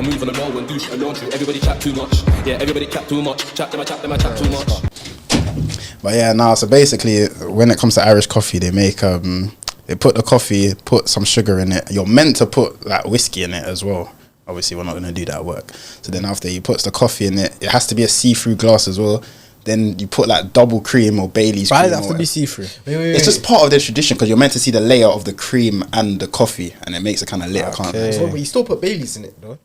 Move on the roll and do shit and laundry. Everybody chat too much. Yeah, everybody chat too much. Chat them, I chat them, I chat too much. But yeah, nah. So basically, when it comes to Irish coffee, they make they put the coffee, put some sugar in it. You're meant to put like whiskey in it as well. Obviously, we're not gonna do that at work. So then after he puts the coffee in it, it has to be a see-through glass as well. Then you put like double cream or Bailey's. Why cream. does it have to be see-through? It's just part of the tradition because you're meant to see the layer of the cream and the coffee, and it makes it kind of lit. Okay. So, but you still put Baileys in it, though.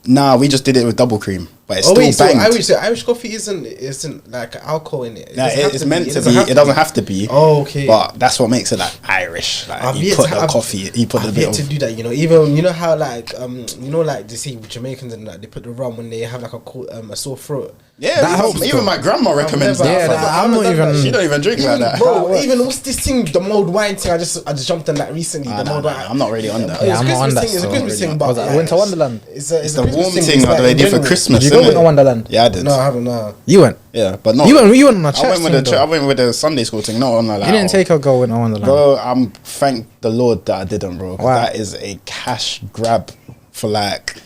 Nah, we just did it with double cream, but it's Wait, still banged. so Irish coffee isn't like alcohol in it. Nah, it's meant to be. It doesn't have to be. Oh, okay. But that's what makes it like Irish. Like you put the coffee, you put the bit to do that. You know, even you know how like like they say Jamaicans and like they put the rum when they have like a sore throat. Yeah, that helps. Even my grandma recommends that. Yeah, I'm not even. She don't even drink like that. Bro, even what's this thing? The mulled wine thing. I just jumped on that recently. The mulled wine. I'm not really on that. Yeah, I'm not on that. It's a Christmas thing, but Winter Wonderland. It's the warm thing that they do for Christmas. Did you go Winter Wonderland? Yeah, I did. No, I haven't. No. You went. Yeah, but no. You went on a chat. I went with the Sunday school thing, not on like. You didn't take her go Winter Wonderland, bro. I'm thank the Lord that I didn't, bro. Why? That is a cash grab for like.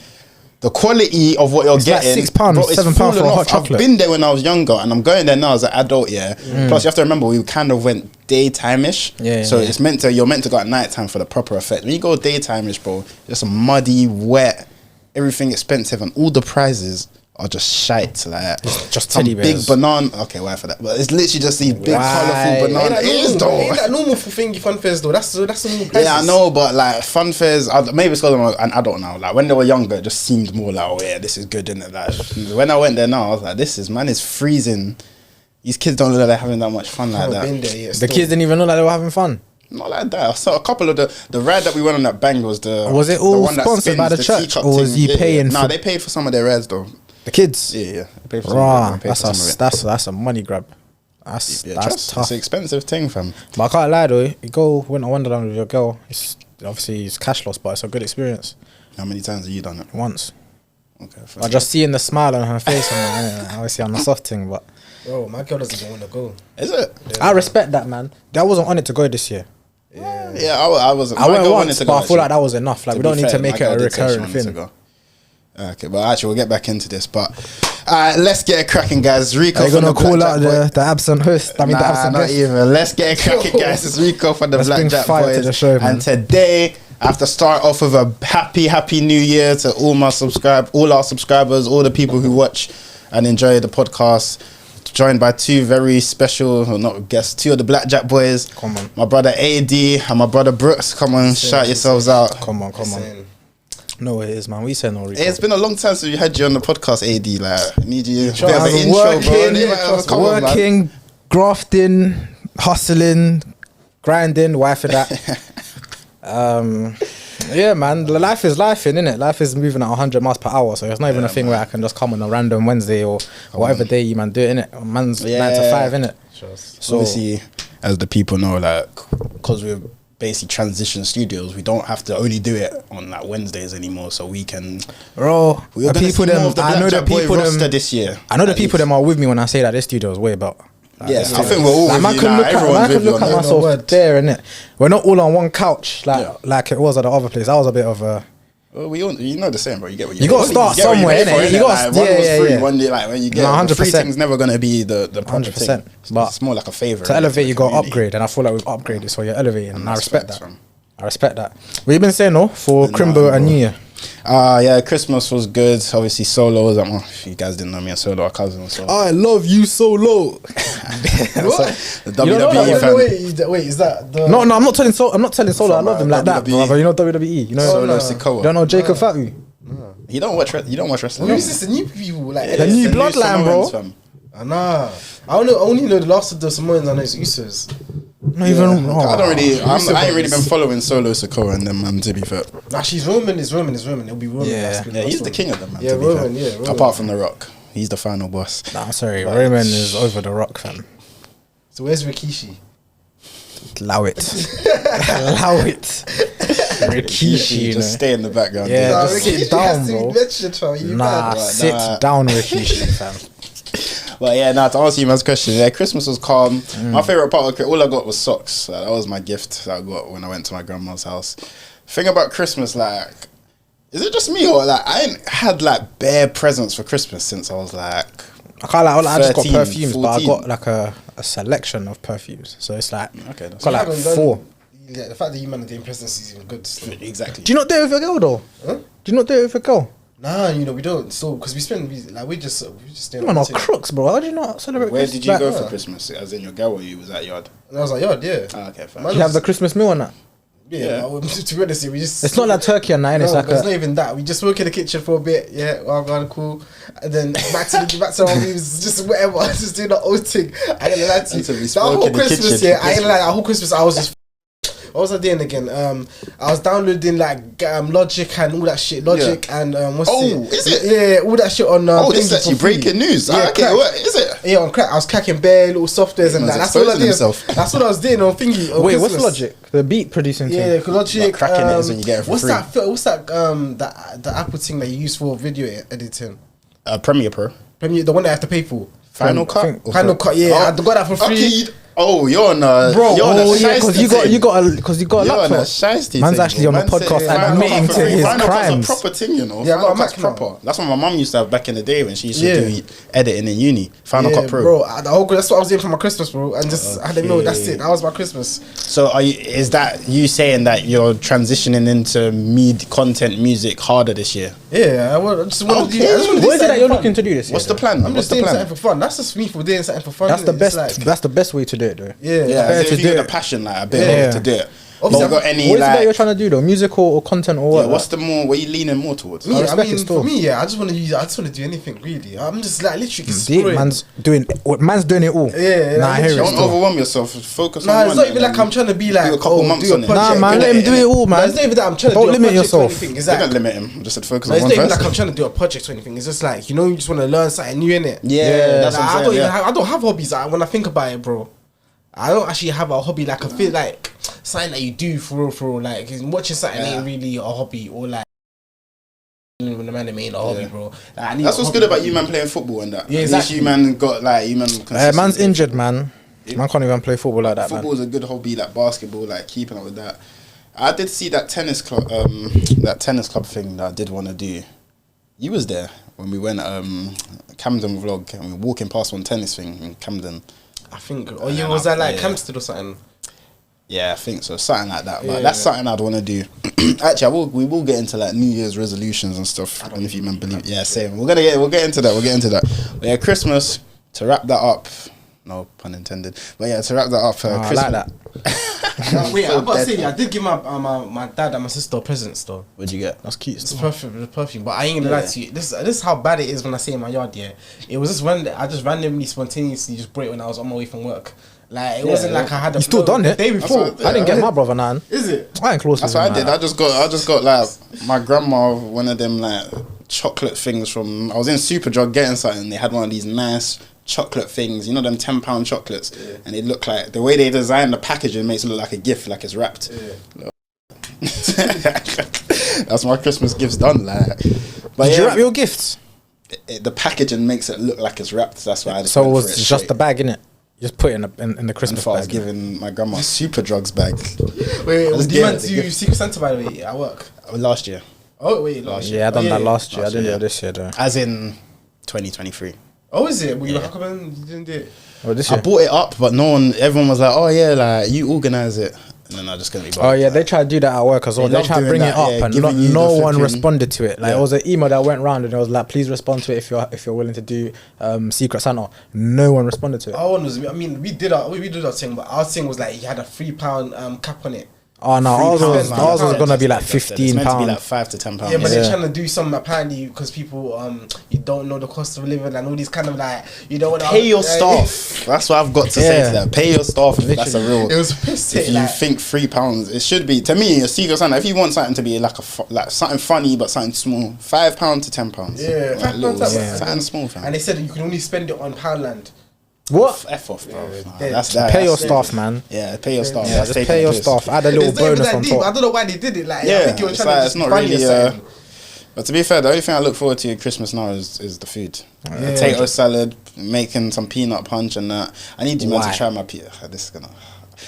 The quality of what you're getting, like £6, bro, it's £7 for a hot chocolate. I've been there when I was younger, and I'm going there now as an adult. Yeah. Plus, you have to remember we kind of went daytime-ish. So it's you're meant to go at night time for the proper effect. When you go daytime-ish, bro, just muddy, wet, everything expensive, and all the prizes are just shite. Like just some teddy bears. big banana. Okay, why for that? But it's literally just these big colourful bananas. It is though. Ain't that normal for thingy fun fairs though? That's the normal prices. Yeah, I know, but like fun fairs, maybe it's because I'm an adult now. Like when they were younger, it just seemed more like, oh yeah, this is good, innit? Like when I went there now, I was like, it's freezing. These kids don't look like they're having that much fun like that. Been there yet, the kids didn't even know that they were having fun. Not like that. I saw a couple of the ride that we went on that bang was Was it all sponsored by the church, or was you paying? Nah, they paid for some of their rides though. The kids? Yeah. They paid for some of it. That's a money grab. That's tough. It's an expensive thing, fam. But I can't lie though, you go Winter Wonderland with your girl, it's obviously it's cash loss, but it's a good experience. How many times have you done it? Once. Okay. I just seeing the smile on her face and obviously on the soft thing, but bro, my girl doesn't even want to go. Is it? Yeah. I respect that, man. I wasn't on it to go this year. Yeah, I wasn't. I went once, but I feel like that was enough. Like we don't need to make it a recurring thing. Okay, but actually we'll get back into this. But let's get it cracking, guys. Ricco, are you gonna call out the absent host? I mean, the absent not guest. even. Let's get it cracking, guys. It's Ricco from the Blackjack Boys, to the show, man. and today I have to start off with a happy New Year to all our subscribers, all the people who watch and enjoy the podcast. Joined by two very special, or not guests, two of the Blackjack Boys. Come on, my brother AD and my brother Brookz. Come on, shout yourselves out. Come on. No, it is, man. We say no. Ricco. It's been a long time since we had you on the podcast, AD. Like, need you a bit of an intro, bro. Working, grafting, hustling, grinding, wife of that. Yeah, man. Life is life, innit? Life is moving at 100 miles per hour, so it's not even a thing where I can just come on a random Wednesday or whatever day you man do it, innit? Man's 9 to 5, innit? So obviously, as the people know, like, because we're basically transition studios, we don't have to only do it on like Wednesdays anymore, so we can. Bro, we're gonna see more of the Blackjack Boy roster this year. I know the people them are with me when I say that this studio is way better. Yeah, I think we're all with you now. Everyone's with you on that. I can look at myself there, innit? We're not all on one couch like it was at the other place. That was a bit of a. Well, we all, you know the same, bro. You get what you got to start somewhere, innit? You got one was free. One day, like when you get 100%. The free thing's never gonna be the 100%. But it's more like a favor. To elevate, you got to upgrade, and I feel like we've upgraded, so you're elevating, and I respect that. I respect that. What you been saying though for Crimbo and New Year? Yeah, Christmas was good. Obviously, Solo was if you guys didn't know me, and Solo, our cousin. So I love you, Solo. The WWE fan. Wait, is that the? No, I'm not telling Solo. I'm not telling Solo. I love him like that, bro. You know WWE. You know Solo Sikoa. You don't know Jacob Fatu. You don't watch wrestling. Who's this? The new people, like the new bloodline, bro. Nah, I only know the last of the Samoans. I know it's Usos. Not even. I ain't really been following Solo Sikoa and them, man. To be fair, nah, she's Roman. It'll be Roman. Yeah, he's the king of them, man. Yeah, Roman. Yeah, Roman. Apart from The Rock, he's the final boss. Nah, sorry, Roman is over The Rock, fam. So where's Rikishi? Allow it. Rikishi, just stay in the background. Yeah, just sit down, bro. Sit down, Rikishi, fam. But yeah, to answer you man's question, Christmas was calm. My favourite part of all I got was socks. That was my gift that I got when I went to my grandma's house. Thing about Christmas, like, Is it just me or like I ain't had like bare presents for Christmas since I was like I can't like. I just got 13, perfumes, 14. but I got like a selection of perfumes. So it's like Okay, that's got like You haven't done- 4. Yeah, the fact that you man are doing presents is even good. Still. exactly. Do you not do it with a girl though? Huh? Do you not do it with a girl? Nah, you know we don't. So because we just doing. Man, are our thing. crooks, bro. How do you not celebrate? Where Christmas? did you go Like, for Christmas? As in your girl or you was at yard? And I was like, yeah. Oh, okay, fine. Man, Did you have the Christmas meal on that? Yeah, but to be honest, we just. It's not like turkey and that. No, It's like it's not even that. We just work in the kitchen for a bit. Yeah, well, gone cool, and then back to our moves, just whatever. Just doing the old thing. I ain't gonna lie to you. Until we That spoke whole in the Christmas, kitchen yeah, for I ain't like that whole Christmas. I was just. What was I doing again? I was downloading like Logic and all that shit. Logic and is it? Yeah, all that shit on. This is actually breaking news. Yeah, Okay, crack. what is it? Yeah, on crack. I was cracking bare little softwares and Man's that. That's all I exposing did. himself. That's what I was doing on thingy. On wait, what's Christmas. Logic? The beat producing thing. Yeah, Logic. Like cracking it is when you get it for what's free. that? What's that? The Apple thing that you use for video editing. Premiere Pro. Premiere, the one that I have to pay for. Final Cut. Final Cut. Yeah, I got that for free. Okay, you're on a Bro, You're on a yeah, because you got a You're on a laptop. shiesty Man's thing, actually bro. on the Man podcast said and Final admitting Cut to for free. his Final Cut's crimes. a proper thing, you know. Yeah, I got Final a Cut's Mac now. proper. That's what my mum used to have back in the day when she used to Yeah. do editing in uni. Final Cut Pro. bro. That's what I was doing for my Christmas, bro. And just I had a meal. That's it. That was my Christmas. So is that you saying that you're transitioning into content music harder this year? Yeah, I just want to do. Okay. I just wanna do What is it that something you're fun. looking to do this year? What's the though? plan? I'm What's just the doing plan? something for fun. That's just me for doing something for fun. That's the innit? best. It's like, That's the best way to do it, though. yeah. Yeah, Better as to if you do got it. a passion, like a bit Yeah. to do it. Obviously, But got any What is it that you're like? trying to do though? Musical or content or what? Yeah, what's the more? What are you leaning more towards? Me, I I respect mean, it still. for me, yeah, I just want to do anything really. I'm just like literally Deep, exploring. man's doing it all. Yeah, nah, like, I hear it Don't still. overwhelm yourself. Focus on Nah, one. it's not even and like then I'm trying to be like do a couple months do a on it. project. Nah, man, Get let him it do in it all, Nah, man. it's not even that I'm trying to Don't do a limit project or yourself. anything. It's They like, don't limit him. Just said focus no, on it's one not even first. like I'm trying to do a project or anything. It's just like, you know, you just want to learn something new in it. Yeah, that's what I'm saying, yeah. I don't have hobbies. When I think about it, bro, I don't actually have a hobby. Like I feel like something that you do for real. Like watching something ain't really a hobby or like. When the man ain't a hobby, bro. Like, I need That's a what's hobby, good about bro. you, man, playing football and that. Yeah, At least exactly. you, man, got like you, man. Man's consistently- injured, man. Man can't even play football like that, man. Football's a good hobby, like basketball, like keeping up with that. I did see that tennis club thing that I did want to do. You was there when we went Camden vlog and we were walking past one tennis thing in Camden. I think. Oh yeah, was that like Yeah. Hampstead or something? Yeah, I think so, something like that. But Yeah. that's something I'd want to do. Actually, we will get into like New Year's resolutions and stuff. And if you man believe, yeah, same. We'll get into that. But yeah, Christmas to wrap that up. No pun intended. But yeah, to wrap that up. Oh, I Christmas. like that. Wait, So I gotta dead. say, I did give my dad and my sister presents though. What'd you get? That's cute. It's perfect, it's perfect. But I ain't gonna lie to you. This is how bad it is when I say in my yard. Yeah, it was just when I just randomly, spontaneously just brought it when I was on my way from work. Like it wasn't like I had a You still plan done it? the day before. That's what I didn't get my brother none. Is it? I ain't close. That's with what I him did. like I just got like my grandma one of them like chocolate things from. I was in Superdrug getting something. They had one of these nice chocolate things. You know them £10 chocolates, and it looked like the way they designed the packaging makes it look like a gift, like it's wrapped. That's my Christmas gifts done. Like, but Did yeah, you wrap your gifts? the packaging makes it look like it's wrapped. That's why I just So it went for was it just the straight. bag, innit? Just put it in the And Christmas before I was bag. giving my grandma a Superdrugs bag Wait, Let's do you get man it, do get it. Secret Santa by the way at work? last year, Oh wait, last year. Yeah, I done Oh, that last year. I Last didn't do year. it this year though. as in 2023. Oh, is it? Well, how come you didn't do it? Oh, this I year. bought it up, but everyone was like, "Oh yeah, like you organize it," and then I just couldn't be bothered. Oh yeah, they tried to do that at work as well. They They love tried to doing bring it that, up, yeah, and giving you no the one flipping- responded to it. Like Yeah. it was an email that went round, and it was like, "Please respond to it if you're willing to do Secret Santa." No one responded to it. Our one was. I mean, we did our thing, but our thing was like you had a £3 cap on it. Oh no, ours was £3, ours was man. gonna be like It's meant to be £15. like £5 to £10. Yeah, but they're Yeah. trying to do something apparently because people you don't know the cost of living and all these kind of like you don't want to Pay your staff. That's what I've got to say Yeah. to that. Pay your staff. That's a real. It was piss If take, you like, think £3, it should be to me a Secret Santa. If you want something to be like like something funny but something small, £5 to £10. Yeah, like £5 little, yeah. something small, fam. and they said you can only spend it on Poundland. What? F off, bro. Yeah. That's that. Pay your that's- staff, man. Yeah, pay your staff. Yeah, That's just taking pay your the piss. staff. Add a little It's not even bonus that on deep. I top. don't know why they did it. Like, I Yeah, think you were it's trying like, to it's just not be funny really. or something. But to be fair, the only thing I look forward to at Christmas now is the food. Potato salad, making some peanut punch and that. I need you man Why? to try my this is gonna.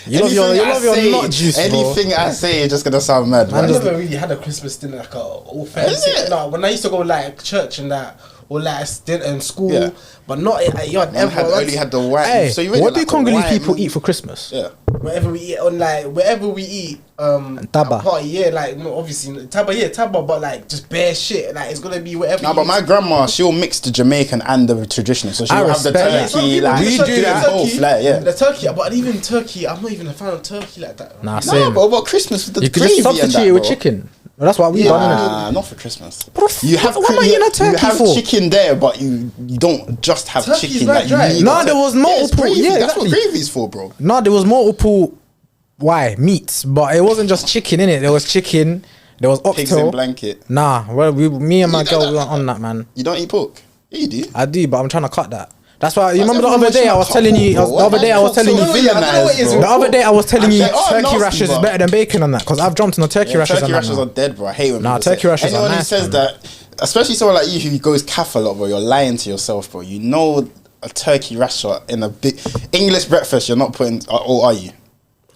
You love your nut juice, bro. Anything I say is just gonna sound mad. I Man. never really had a Christmas dinner like a all fancy. it? No, when I used to go like church and that, or like dinner in school, Yeah. but not at your Man had only had the white. Hey, so you really what do like a Congolese white people meat. eat for Christmas? Yeah. wherever we eat on like wherever we eat Taba. a party, yeah, like no, obviously taba, but like just bare shit. Like it's gonna be whatever. No, but my grandma, she'll mix the Jamaican and the traditional. So she'll I have the respect Some turkey, people like we do do that. both, like yeah. The turkey, but even turkey, I'm not even a fan of turkey like that. Nah, No, same. but what Christmas with the You could gravy just and substitute that, it with bro. chicken. Well, that's what we done, innit? Nah, not for Christmas. What You have what am I eating a turkey you have for? chicken there, but you don't just have Turkey's chicken. right, Like, you right. need Nah, it. there was Yeah, it's multiple- gravy. yeah, That's exactly. what gravy's for, bro. No, there was multiple meats, but it wasn't just chicken in it. There was chicken, there was Pigs in oxtail. blanket. Nah, well, me and my You girl don't- we weren't on that, man. You don't eat pork? Yeah, you do. I do, but I'm trying to cut that. That's why you remember the everyone other day I was should telling you. cut pork, The other day I was telling you. bro. I don't know what it is Bro. The other day I was telling you They are turkey nasty, rashes is bro. better than bacon on that because I've jumped on the turkey rashes. Turkey on that rashes now. are dead, bro. I hate when Nah, people say- turkey rashes are Anyone who nice, says man. that, especially someone like you who goes calf a lot, bro, you're lying to yourself, bro. You know a turkey rasher in a big English breakfast, you're not putting, or are you?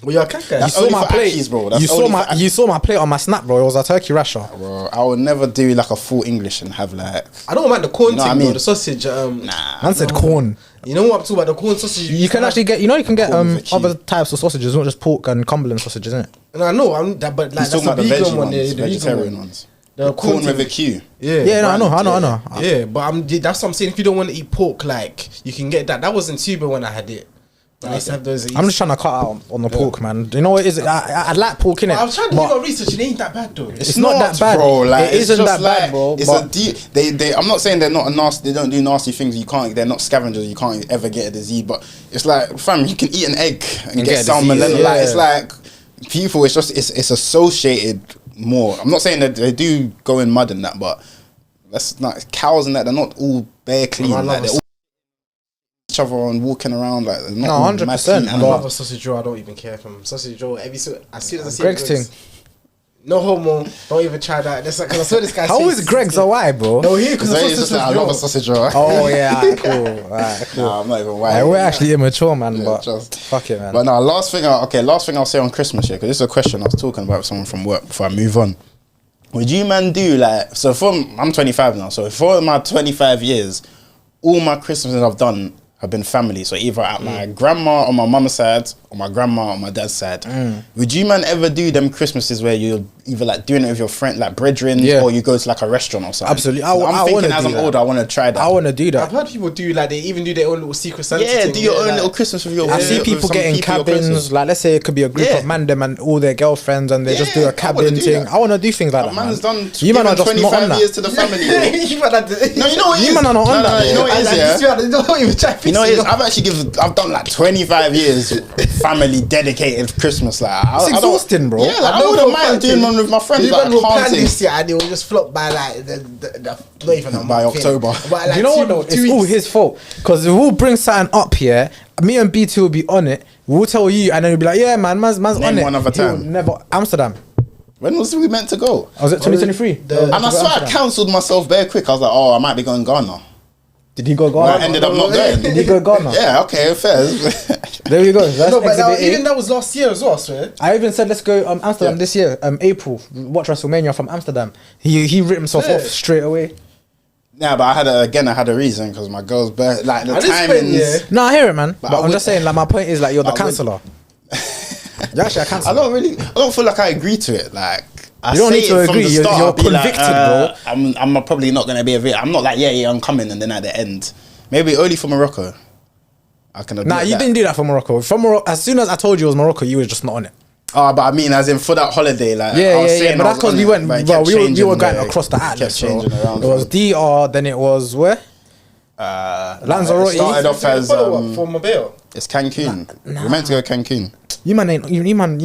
Well, you're a caca. You That's saw only my for plate, Ackies, bro. That's You saw only my for Ackies. you saw my plate on my snap, bro. It was a turkey rasher. Bro, I would never do like a full English and have like. I don't mind the corn You know what thing, I mean? though. The sausage. Nah. Man said corn. You know what I'm talking about? The corn sausage. You can actually get, you can get Corn with a other Q. types of sausages, not just pork and Cumberland sausages, isn't it? And I know, but like He's that's talking the about the vegan veggie one, ones, the vegan vegetarian one. ones. The Corn with a thing. Q. Yeah, no, I know. Yeah, but that's what I'm saying. If you don't want to eat pork, like you can get that. That wasn't Tuber when I had it. I used to have those. I'm just trying to cut out on the pork, man. Do you know what it is? I like pork in it. I was trying to do my research. It ain't that bad though. It's not that bad. bro. Like, It it's isn't just that bad, like, bro, It's but- a deep. They. I'm not saying they're not a nasty. They don't do nasty things. You can't. They're not scavengers. You can't ever get a disease. But it's like, fam, you can eat an egg and get get a disease, salmonella. yeah. Like, it's like people. It's just. It's associated more. I'm not saying that they do go in mud and that, but that's not cows and that. They're not all bare clean. I love Like, they're a all each other and walking around like they're not No, all 100%, mad clean but- I animals. love a sausage roll. I don't even care from sausage roll. As soon as I see Greg's it, thing. No homo. Don't even try that. That's like, 'cause I saw this guy. How say is Greg's a why, bro? No, here because So I it's just like, I love a sausage roll. Oh yeah, alright, cool. Nah, I'm not even Hey, white. we're actually immature, man. Yeah, but just- fuck it, man. But no, last thing I'll say on Christmas, yeah, because this is a question I was talking about with someone from work before I move on. Would you man do like, so I'm 25 now, so for my 25 years, all my Christmases I've done have been family. So either at my grandma on my mum's side or my grandma on my dad's side. Would you man ever do them Christmases where you're either like doing it with your friend, like brethren, Yeah. or you go to like a restaurant or something? Absolutely. I I'm wanna thinking as do I'm that. older, I want to try that. I want to do I've that. heard people do like they even do their own little secret Santa. Yeah, thing, do your own like- little Christmas with your I with see some people getting you're close cabins, with. like let's say it could be a group Yeah. of man them and all their girlfriends, and they just do Yeah, a I wanna cabin do thing. that. I want to do things like A that. man's Man. done You man are just not 25 on that. years to the family. bro. You man had to- No, you know what it You is? man are not on that, You know bro. what it is, yeah? Don't even try You know what it is? fixing I've done like 25 years family dedicated Christmas. Like, It's I don't- exhausting, bro. Yeah, like, I know wouldn't for a mind fact doing it- one with my friends. Even Like, will plan planting. this year and it will just flop by like the not even a By month, October. innit? But, like, Do you know what though? It's all his fault. Because if we'll bring something up here, me and BT will be on it. We'll tell you, and then we'll be like, yeah, man, man's Name on it. one other He'll time. Never Amsterdam. When was we meant to go? Was it 2023? And I swear I cancelled myself very quick. I was like, oh, I might be going Ghana. Did he go But I Ghana? ended up not going. Did he go Ghana? Yeah, okay, fair. There we go. That's No, but exhibit A. even that was last year as well, I swear. I even said let's go Amsterdam Yeah. this year, April. Watch WrestleMania from Amsterdam. He ripped himself Yeah. off straight away. Yeah, but I had a reason because my girl's birth, like the At this point, timings. yeah. No, I hear it, man. But I I'm would- just saying, like, my point is, like, you're the I would- counsellor. You're actually a I counsellor. don't feel like I agree to it. Like, I You don't say need to it from agree, the you're- start, you're I'll be like, convicted, bro. I'm probably not gonna be a I'm not like yeah, I'm coming, and then at the end, maybe only for Morocco. I can. Nah, you didn't do that for Morocco. For Morocco, as soon as I told you it was Morocco, you was just not on it. Oh, but I mean, as in for that holiday, like I Yeah, was yeah, saying But I that's was because on we it, went. but it Well, kept we were changing going the- across the kept Atlas. So changing around. it was DR, then it was where? Lanzarote. It started off as for Mobile. it's Cancun. We're meant to go Cancun. You man ain't even. You man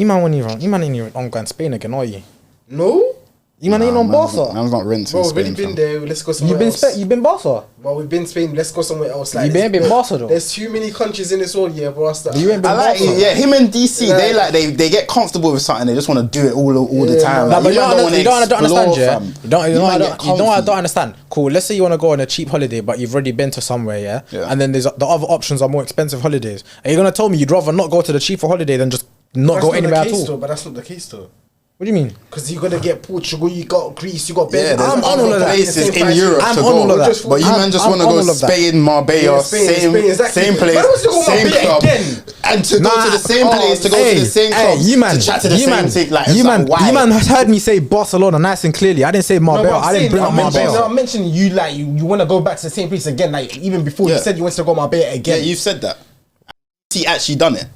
ain't even on going Spain again, are you? No, You man ain't on Barca. Man's not rinsing Bro, we've Spain. already been fam. there. Let's go somewhere else. You been Barca. Well, we've been Spain. Let's go somewhere else. Like, You been Barca though. There's too many countries in this world, yeah, bro. You ain't been I like Barca. it. Yeah, him and DC, they get comfortable with something. They just want to do it all the time. No, Like, but you man don't wanna understand, explore, yeah. fam. You know man what get I comfy. don't understand. Cool. Let's say you want to go on a cheap holiday, but you've already been to somewhere, yeah. Yeah. And then there's the other options are more expensive holidays. Are you gonna tell me you'd rather not go to the cheaper holiday than just not go anywhere at all? But that's not the case, though. What do you mean? Because you're gonna get Portugal, you got Greece, you got Yeah, Belgium. there's I'm on other all of that. places in Europe I'm to on go. all of that. But you man just I'm want to on go all of that. Spain, Marbella, Yeah, Spain, exactly. same place, Man wants to go same Marbella club, again. and to go to the same place, to go to the same club, you man, to chat to the you same man, thing. Like, you it's man, like, why? you man has heard me say Barcelona nice and clearly. I didn't say Marbella. I didn't bring up Marbella. I'm mentioning you like you want to go back to the same place again. Like even before you Yeah. said you wanted to go Marbella Yeah, again. you've said that. He actually done it.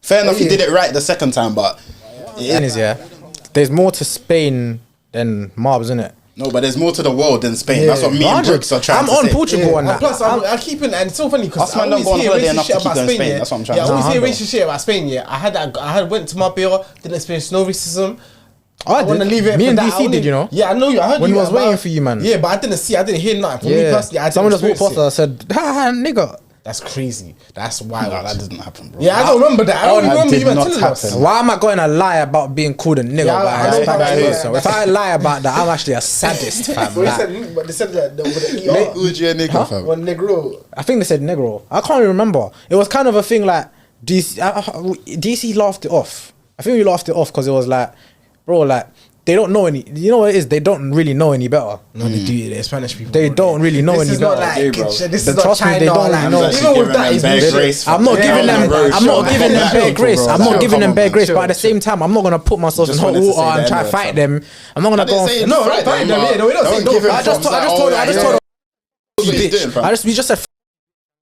Fair enough, he yeah. did it right the second time, but And is there's more to Spain than Marbs, isn't it? no, but there's more to the world than Spain. That's what me and Brookz are trying I'm to on say. Portugal and And that. plus, I keep it, and it's so funny because Us I man don't always go on hear holiday racist enough shit to keep about going Spain. Spain. Yeah, That's what I'm trying I to say. always Nah, hear bro. racist shit about Spain. Yeah, I went to Marbella, didn't experience no racism. I want to did. leave it. Me for and that. DC did, you know. Yeah, I know you. I heard When you. we was but- waiting for you, man. Yeah, but I didn't hear nothing. For me personally, I didn't Someone just walked experience past us it. and said, "Ha, nigga." That's crazy. That's wild. No, that didn't happen, bro. Yeah, I don't remember that. I don't That remember did you man not telling us. happen. Why am I going to lie about being called a nigga Yeah, by I a know Spanish about person? that. If I lie about that, I'm actually a sadist, fam. But Like, they said that with the ER. Who's your nigga, fam? One negro. I think they said negro. I can't even remember. It was kind of a thing like DC. DC laughed it off. I think we laughed it off because it was like, bro, like they don't know any. You know what it is? They don't really know any better. No, they do. They're Spanish people. They bro. don't really know This any is not better. like Hey, bro. this But is not trust me, China. they don't like, really know. even with that, I'm not giving them. I'm not giving them bare grace. I'm not giving them bare grace. But at the same time, I'm not gonna put myself in Just hot wanted to water say and the try to N-word, fight fam. them. I'm not gonna I didn't go. say No, it's right, them, yeah, but no, we don't say give don't. him I just props, like, told her. oh, I just yeah. told her. What he's Bitch. doing, fam? We just said.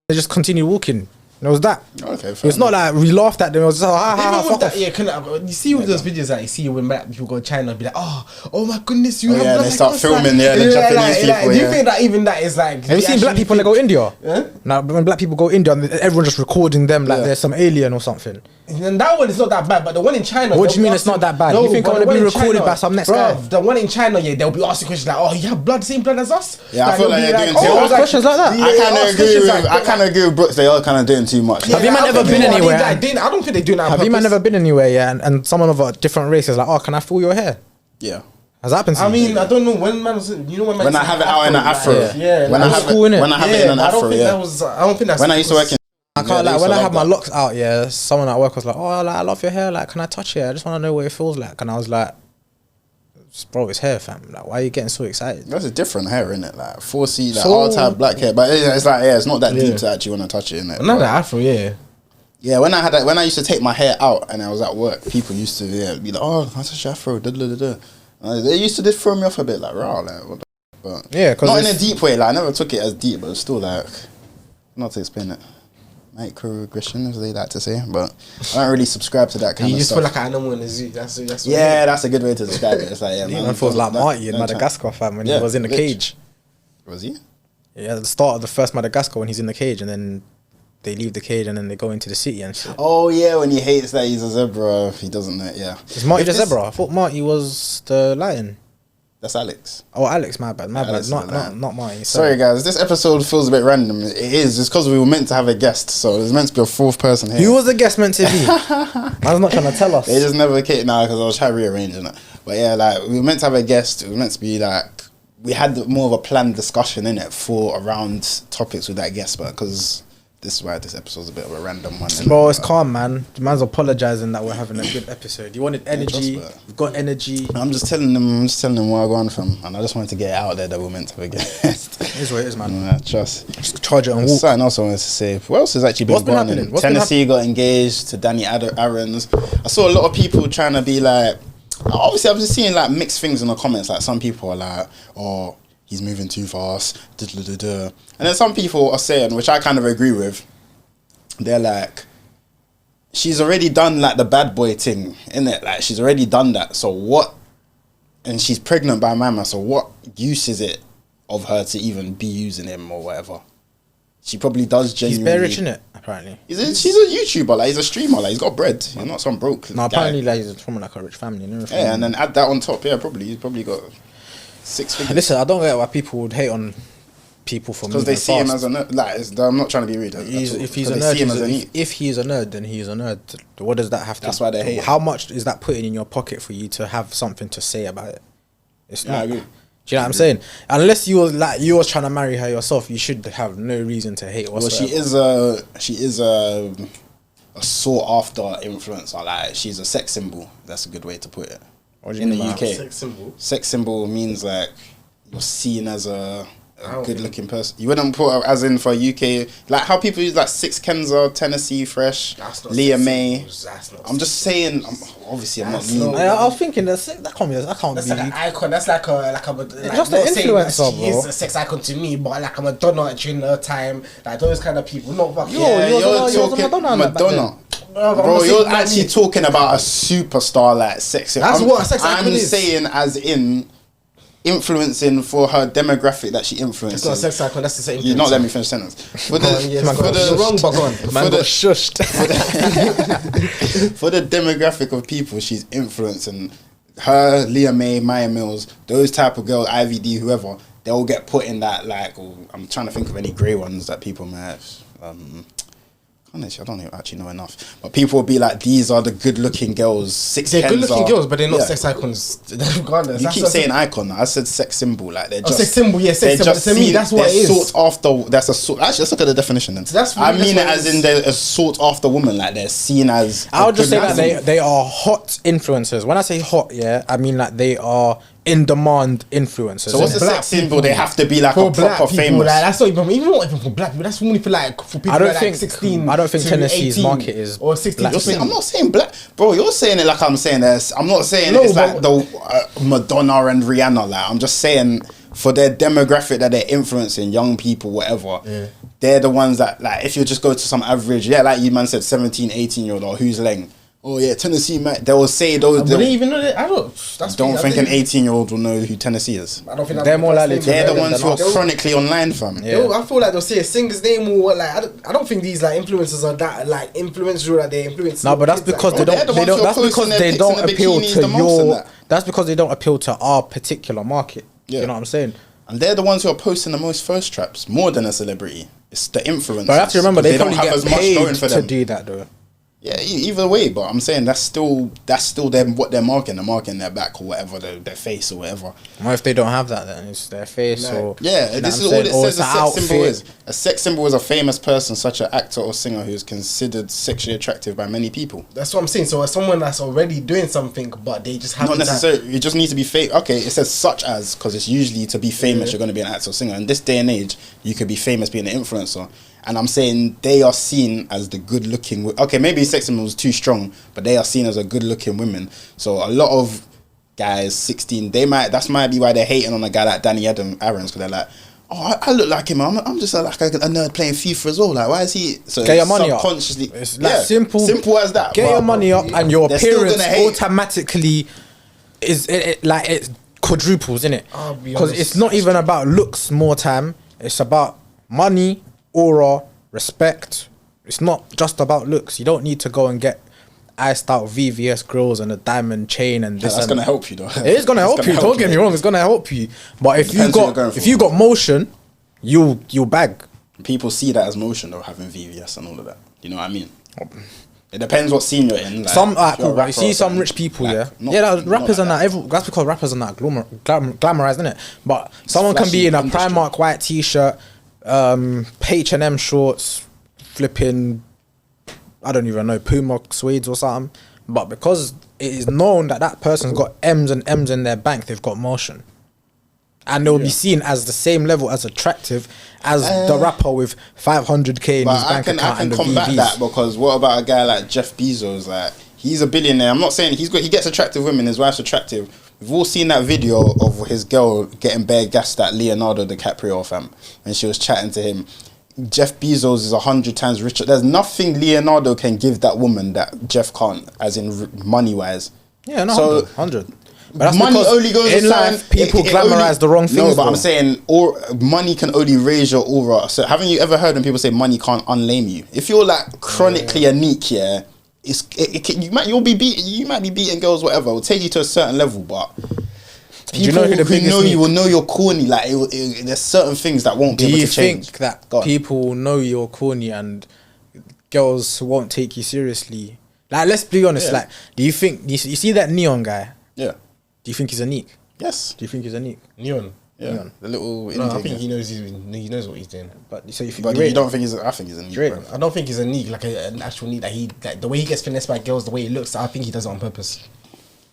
They just continue walking. And it was that. Okay, It's not like we laughed at them. It was just ha ha ha. Even with Fuck that, off. yeah, you see with those videos that you see when black people go to China and be like, oh my goodness, you Oh, have yeah, black they start us, filming, like- yeah, the Japanese people, Do you yeah. think that even that is like? Have you seen black people that go India? Huh? Now, when black people go India, and everyone just recording them like Yeah. they're some alien or something. And that one is not that bad, but the one in China. What do they'll you mean be it's not asking- that bad? You think but I'm the gonna be one in recorded China- by some next Bruv, guy? The one in China, yeah, they'll be asking questions like, "Oh, you have blood, same blood as us." Yeah, I feel they'll like be they're doing "Oh, too They much. ask questions like that. Yeah, I they kind of ask agree questions with like I that. kind of agree with Brookz. They are kind of doing too much. Have you man ever been anywhere? I don't think they do that. on Have you man purpose. never been anywhere, yeah, and someone of a different race is like, "Oh, can I feel your hair?" Yeah. Has that happened to I you? mean, I don't know when man was. You know when man. When I have it out in an afro. Yeah, When That I was have cool, it, innit? when I have it in an I don't afro, think yeah. that was. I don't think that's. When I used to work in, I can't yeah, they like used when to I love had my that. locks out, yeah. Someone at work was like, "Oh, like, I love your hair. Like, can I touch it? I just want to know what it feels like." And I was like, "Bro, it's hair, fam. Like, why are you getting so excited?" That's a different hair, innit? Like 4C, like So- all type black hair, but it's like it's not that deep to actually want to touch it, innit? Not that afro, yeah. Yeah, when I used to take my hair out and I was at work, people used to be like, "Oh, I touch your afro." Da, da, da, da. They used to just throw me off a bit, like raw, like what the but Yeah, 'cause not in a it's- deep way. Like I never took it as deep, but it's still like not to explain it. Microaggression, as they like to say, but I don't really subscribe to that kind You of just stuff. feel like an animal in the zoo. That's what Yeah, that's a good way to describe it. It's like, yeah, Man feels like Marty in don't Madagascar, fam, when Yeah, he was in the literally. cage. Was he? Yeah, at the start of the first Madagascar when he's in the cage, and then they leave the cage and then they go into the city and shit. Oh yeah, when he hates that he's a zebra, he doesn't know. Yeah, Is Marty If the this- zebra? I thought Marty was the lion. That's Alex. Oh, Alex, my bad, Alex is not the not lion. not Marty. Sorry guys, this episode feels a bit random. It is. It's because we were meant to have a guest, so there's meant to be a fourth person here. Who was the guest meant to be? Man's not trying to tell us. They just never came now because I was trying to rearrange it. But yeah, like we were meant to have a guest. It was meant to be like we had more of a planned discussion in it for around topics with that guest, but because this is why this episode's a bit of a random one. innit? Bro, it's calm, man. The man's apologizing that we're having a good episode. You wanted energy. trust that. We've got energy. I'm just telling them where I go on from, and I just wanted to get it out there that we're meant to have a guest. It is what it is, man. Trust. Just charge it and There's walk. something else I wanted to say. What else has actually been What's been going happening? on? What's been Tennessee got engaged to Danny Aaron's. I saw a lot of people trying to be like, obviously I'm just seeing like mixed things in the comments. Like some people are like, oh, he's moving too fast. Da, da, da, da. And then some people are saying, which I kind of agree with, they're like, she's already done like the bad boy thing, innit? Like she's already done that. So what? And she's pregnant by Mama. So what use is it of her to even be using him or whatever? She probably does He's genuinely. bare rich, innit? Apparently. She's a YouTuber, like he's a streamer, like he's got bread. He's not some broke. No, guy. apparently like he's from like a rich family and everything. Yeah, and then add that on top. Yeah, probably he's probably got 6 figures. Listen, I don't get why people would hate on people for Because they see him as a nerd. Like, I'm not trying to be rude. If he's a him as a nerd, neat. if he's a nerd, then he's a nerd. What does that have to? That's why they hate him. How much is that putting in your pocket for you to have something to say about it? It's Yeah, not. I agree. Do you know what I'm saying? Unless you was trying to marry her yourself, you should have no reason to hate. Well, Whatsoever. she is a sought after influencer. Like, she's a sex symbol. That's a good way to put it. What do you In the mean by UK, Sex symbol. sex symbol means like you're seen as a don't good looking person. You wouldn't put as in for UK, like how people use like Six Kenza, Tennessee Fresh, That's not Leah sex May. symbols, that's not I'm just saying. Obviously, I'm not That's mean. not- I was thinking that can't be. That can't That's be. like an icon. That's like just not an saying influencer, that she bro. is a sex icon to me, but like a Madonna during her time, like those kind of people. Not fucking. Yeah, you're you're a talking Madonna back Madonna. No, but I'm Bro, not you're saying actually that talking about a superstar like sex. That's what a sex icon I'm is. saying as in influencing for her demographic that she influences. It's not a sex icon. That's the same. You're not letting me finish the sentence. For the, Yes, for the, you're wrong, but go on. Man for got the, shushed. for the demographic of people she's influencing, her, Leah May, Maya Mills, those type of girls, IVD, whoever, they all get put in that, like, I'm trying to think of any grey ones that people might have. Honestly, I don't actually know enough. But people will be like, these are the good-looking girls. They're good-looking girls, but they're not Yeah. sex icons. Regardless, You That's keep what- saying icon. I said sex symbol. Like they're just sex symbol, yeah, sex they're symbol. just To me, seen- that's what they're it is. Sought after. That's a sort. Actually, let's look at the definition. Then. That's I what- mean that's it what as it in is. they're a sought after woman. Like they're seen as. I would a just say good that woman. they are hot influencers. When I say hot, yeah, I mean like they are in demand influencers. So what's the black sex symbol? people- They have to be like For a black proper people, famous. like, that's not even for black people. That's only for like for people I don't like think 16. I don't think to Tennessee's 18 market is or 16. black. You're saying, I'm not saying black, bro. You're saying it like I'm saying this. I'm not saying No, it's but- like the Madonna and Rihanna. Like I'm just saying for their demographic that they're influencing, young people, whatever. Yeah. They're the ones that like if you just go to some average, yeah, like you man said, 17, 18-year-old or who's leng. Oh yeah, Tennessee, man. They will say those. But they even know that. I don't. That's Don't me, I think an think- 18-year-old will know who Tennessee is. I don't think They're more likely to They're the know ones who are than us. chronically online, fam. Yeah. I feel like they'll say a singer's name or what. Like I don't think these like influencers are that like influential that they influence. No, but that's because Oh, they're the ones who are That's posting because their they pics don't in the appeal bikinis to the most and your. that. That's because they don't appeal to our particular market. Yeah. You know what I'm saying? And they're the ones who are posting the most first traps, more than a celebrity. It's the influencers. But I have to remember they don't probably have get as much going paid for to them. do that though. Yeah, either way, but I'm saying that's still them what they're marking. They're marking their back or whatever, their face or whatever. What if they don't have that then? It's their face or Yeah, you know this what is I'm all it saying? Or says it's a the sex symbol outfit. is. A sex symbol is a famous person, such an actor or singer who is considered sexually attractive by many people. That's what I'm saying. So as someone that's already doing something, but they just haven't. Not necessarily. You just need to be famous. Okay, it says such as because it's usually to be famous. You're going to be an actor or singer. In this day and age, you could be famous being an influencer. And I'm saying they are seen as the good-looking. Okay, maybe sex symbol was too strong, but they are seen as a good-looking women. So a lot of guys, 16, that might be why they're hating on a guy like Danny Aaron's because they're like, oh, I look like him. I'm just like a nerd playing FIFA as well. Like, why is he? So Get your money up. subconsciously, It's like simple as that. Get but your money up, and your they're still appearance gonna hate. automatically is like it quadruples, innit? I'll be Because honest. it's not even about looks more time. It's about money, aura, respect. It's not just about looks. You don't need to go and get iced out VVS grills and a diamond chain and this. That's and gonna help you though. It is gonna help you. Don't get me wrong. It's gonna help you. But if Depends what you're going for. you got motion, you'll bag. People see that as motion though, having VVS and all of that. You know what I mean? It depends what scene you're in. Like, Some if you're a cool, but rapper you see or some something, rich people, like, yeah, not- yeah. not Rappers like are not. That's because rappers are not glamorized, isn't it? But someone can be flashy in a industry. Primark white t-shirt, H&M shorts, flipping, I don't even know, Puma suedes or something. But because it is known that that person's got M's and M's in their bank, they've got motion. And they'll be seen as the same level as attractive as the rapper with 500k in But his I bank can account and the combat VVs. that because what about a guy like Jeff Bezos? Like he's a billionaire. I'm not saying he gets attractive women. His wife's attractive. We've all seen that video of his girl getting bare gassed at Leonardo DiCaprio, fam, and she was chatting to him. Jeff Bezos is 100 times richer. There's nothing Leonardo can give that woman that Jeff can't, as in money wise. Yeah, no, So 100. that's money because only goes in a life, certain- people glamorize the wrong things. No, but bro. I'm saying money can only raise your aura. So haven't you ever heard when people say money can't unlame you? If you're like chronically anemic, yeah, you might be beating girls, whatever. It will take you to a certain level, but people you know who the biggest know you neek- will know you're corny. Like there's certain things that won't be Do able you to change. think that Go on. people know you're corny and girls won't take you seriously? Like, let's be honest. Yeah. Like, do you think you see that neon guy? Yeah. Do you think he's a neek? Yes. Do you think he's a neek? Neon. Yeah. Neon. The little. No, I intake, think yeah. he knows what he's doing. But so you think But you rate you don't him? think he's? I think he's a neat. Rate bro. him? I don't think he's a need, like an actual need. Like the way he gets finessed by girls, the way he looks. I think he does it on purpose.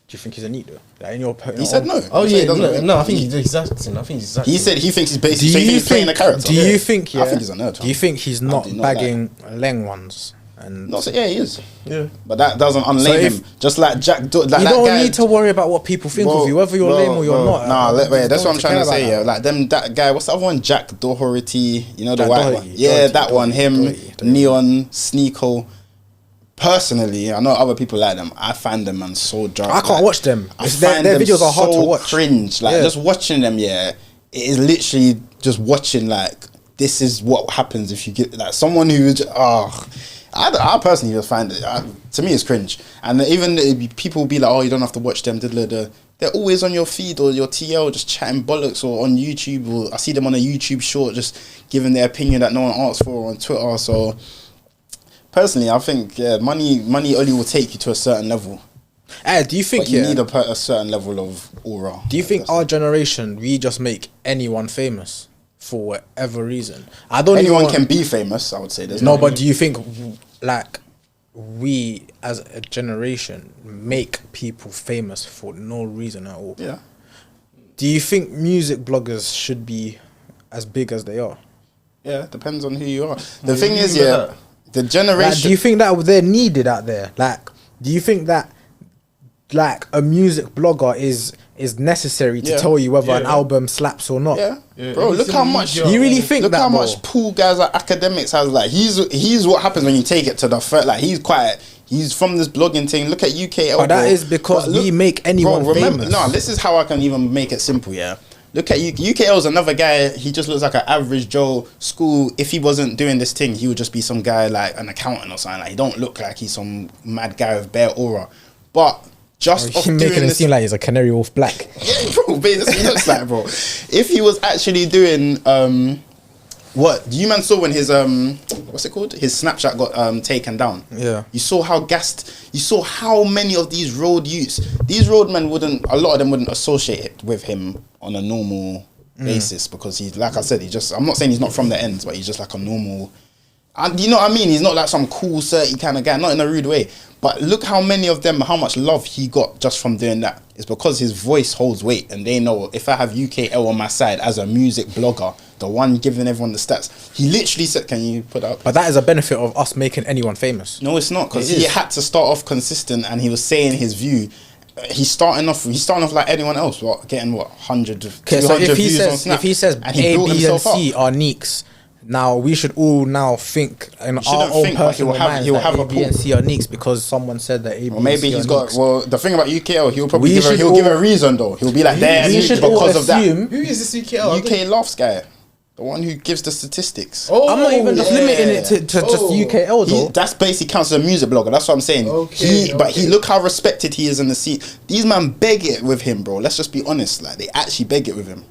Do you think he's a neek though? Like in your He said no. Oh He said yeah, he doesn't. no. I think he's acting. I think he's acting. He said he thinks he's basically. Do So he you thinks he's playing a think? character. Do you think? Yeah. I think he's a nerd. Do you think he's not do not bagging leng ones? And No, so yeah, he is. Yeah. But that doesn't unlame So if- him. Just like Jack. Like you that don't guy, need to worry about what people think of you, whether you're lame or you're not. Nah, wait, that's what I'm trying to say. Yeah, Yeah. like that guy. What's the other one? Jack Doherty. You know the Jack white Doherty, one. Yeah, Doherty, that one. Him, Doherty. Neon, Sneeko. Personally, I know other people like them. I find them man so dry. I can't watch them. I Their find them videos are hard so to watch. Cringe. Like Yeah. just watching them. Yeah, it is literally just watching. Like this is what happens if you get like someone who. I personally just find it. To me, it's cringe. And even people be like, "Oh, you don't have to watch them." They're always on your feed or your TL, just chatting bollocks, or on YouTube. Or I see them on a YouTube short, just giving their opinion that no one asks for on Twitter. So, personally, I think money only will take you to a certain level. Do you think But you need a certain level of aura. Do you think our generation we just make anyone famous for whatever reason? I don't Anyone even can be famous? I would say. There's No, but do you think like we as a generation make people famous for no reason at all? Yeah. Do you think music bloggers should be as big as they are? Yeah, depends on who you are. The What thing do you is, mean by yeah, that? the generation. Like, do you think that they're needed out there? Like, do you think that like a music blogger is necessary to Yeah. tell you whether an Yeah. album slaps or not? Yeah, Yeah, bro. every Look how single much media- You really think Look that, how bro? much pool guys like academics has. Like he's what happens when you take it to the first. Like he's from this blogging thing. Look at UKL. But that bro. is because But we make anyone famous. No, this is how I can even make it simple. Yeah. Look at UKL is another guy. He just looks like an average Joe school. If he wasn't doing this thing, he would just be some guy like an accountant or something. Like he don't look like he's some mad guy with bare aura. But just off You're doing making it this, seem like he's a canary wolf black. yeah, bro, but that's what he looks like, bro. If he was actually doing what you man saw when his what's it called? His Snapchat got taken down. Yeah. You saw how gassed. You saw how many of these road youths, these roadmen wouldn't. A lot of them wouldn't associate it with him on a normal basis because he's like I said. He just. I'm not saying he's not from the ends, but he's just like a normal. And you know what I mean? He's not like some cool, certy kind of guy, not in a rude way. But look how many of them, how much love he got just from doing that. It's because his voice holds weight and they know if I have UKL on my side as a music blogger, the one giving everyone the stats, he literally said, can you put that up? But that is a benefit of us making anyone famous. No, it's not because It he is. had to start off consistent and he was saying his view. He's starting off like anyone else. What getting 100, Okay, 200 so if he views on says Snap, if he says and he A, built B, and himself up. C are neeks, now we should all now think in our shouldn't own think, but personal minds he'll that have A, a B, and pool. C are neeks because someone said that A, B, Or maybe and C he's are got. neeks. Well, the thing about UKL, he'll probably We give should a all- reason though. He'll be like, there we should all because of that. assume. Who is this UKL? UK laughs guy, the one who gives the statistics. Oh, I'm not even just yeah. limiting it to just Oh. UKL though. That's basically counts as a music blogger. That's what I'm saying. Okay, But he okay. look how respected he is in the scene. These man beg it with him, bro. Let's just be honest. Like they actually beg it with him.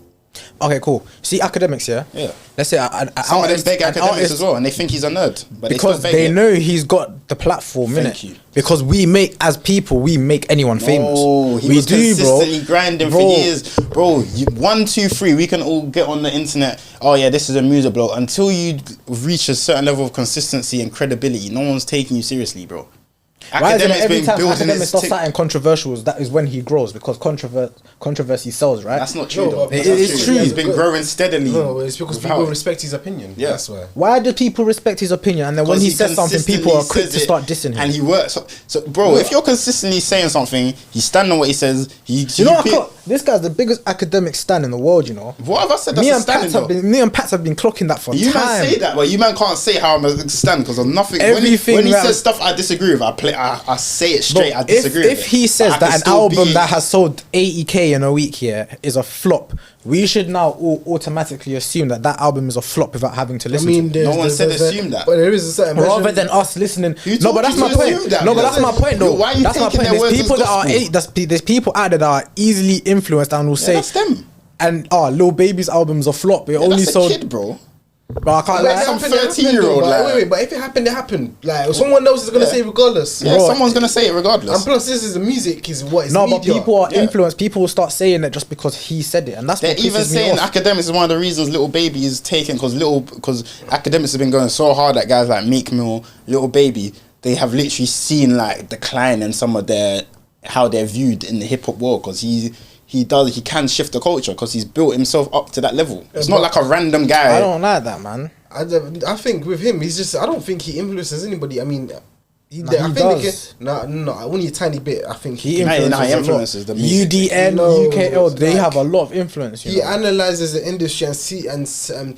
Okay, cool. See, academics, yeah. Yeah. Let's say Some of them beg academics as well, and they think he's a nerd. But because they, they still beg know he's got the platform, Thank innit? you. Because we make, as people, we make anyone famous. Oh, he we was do, consistently bro. grinding Bro. for years, bro. 1, 2, 3. We can all get on the internet. Oh yeah, this is a music blog. Until you reach a certain level of consistency and credibility, no one's taking you seriously, bro. Why is it that every been time building academics this does tick- something controversial, that is when he grows because controversy sells, right? That's not true. No, though. but That's it not is true. He's been growing steadily. No, it's because without people it. respect his opinion. Yeah. That's why. Why do people respect his opinion and then when 'Cause he says something, people are quick consistently to says start it, dissing him? and he works. So, bro, if you're consistently saying something, he's standing on what he says. you know what? This guy's the biggest academic stan in the world. You know. What have I said? That's Me a and standing Pats have though. been clocking that for You time. man say that, but you man can't say how I'm a stand because of nothing. Everything when he that- says stuff I disagree with, I play I say it straight. I disagree. If he says that an album that has sold 80k in a week here is a flop, we should now automatically assume that album is a flop without having to listen to it. No one said assume that. But there is a certain rather than us listening. No, but that's my point. No, but that's my point though. Why are you that's my taking point. their words There's people as that are there's people out there that are easily influenced and will say that's them. And Lil Baby's album's a flop. It only That's sold. A kid, bro. But I can't lie. Some 13-year-old. Wait, but if it happened, it happened. Like someone else is gonna say regardless. Yeah, someone's gonna say it regardless. And plus, this is the music is what is no, media. but people are influenced. People will start saying it just because he said it, and that's they're what even pisses me saying off. academics is one of the reasons Little Baby is taken because academics have been going so hard at guys like Meek Mill, Little Baby. They have literally seen like decline in some of their how they're viewed in the hip hop world because he can shift the culture because he's built himself up to that level. It's not like a random guy. I don't like that, man. I think with him, he's just. I don't think he influences anybody. I mean, he I think does. only a tiny bit. I think He influences the music. UDN, UKL. They have a lot of influence. He analyzes the industry and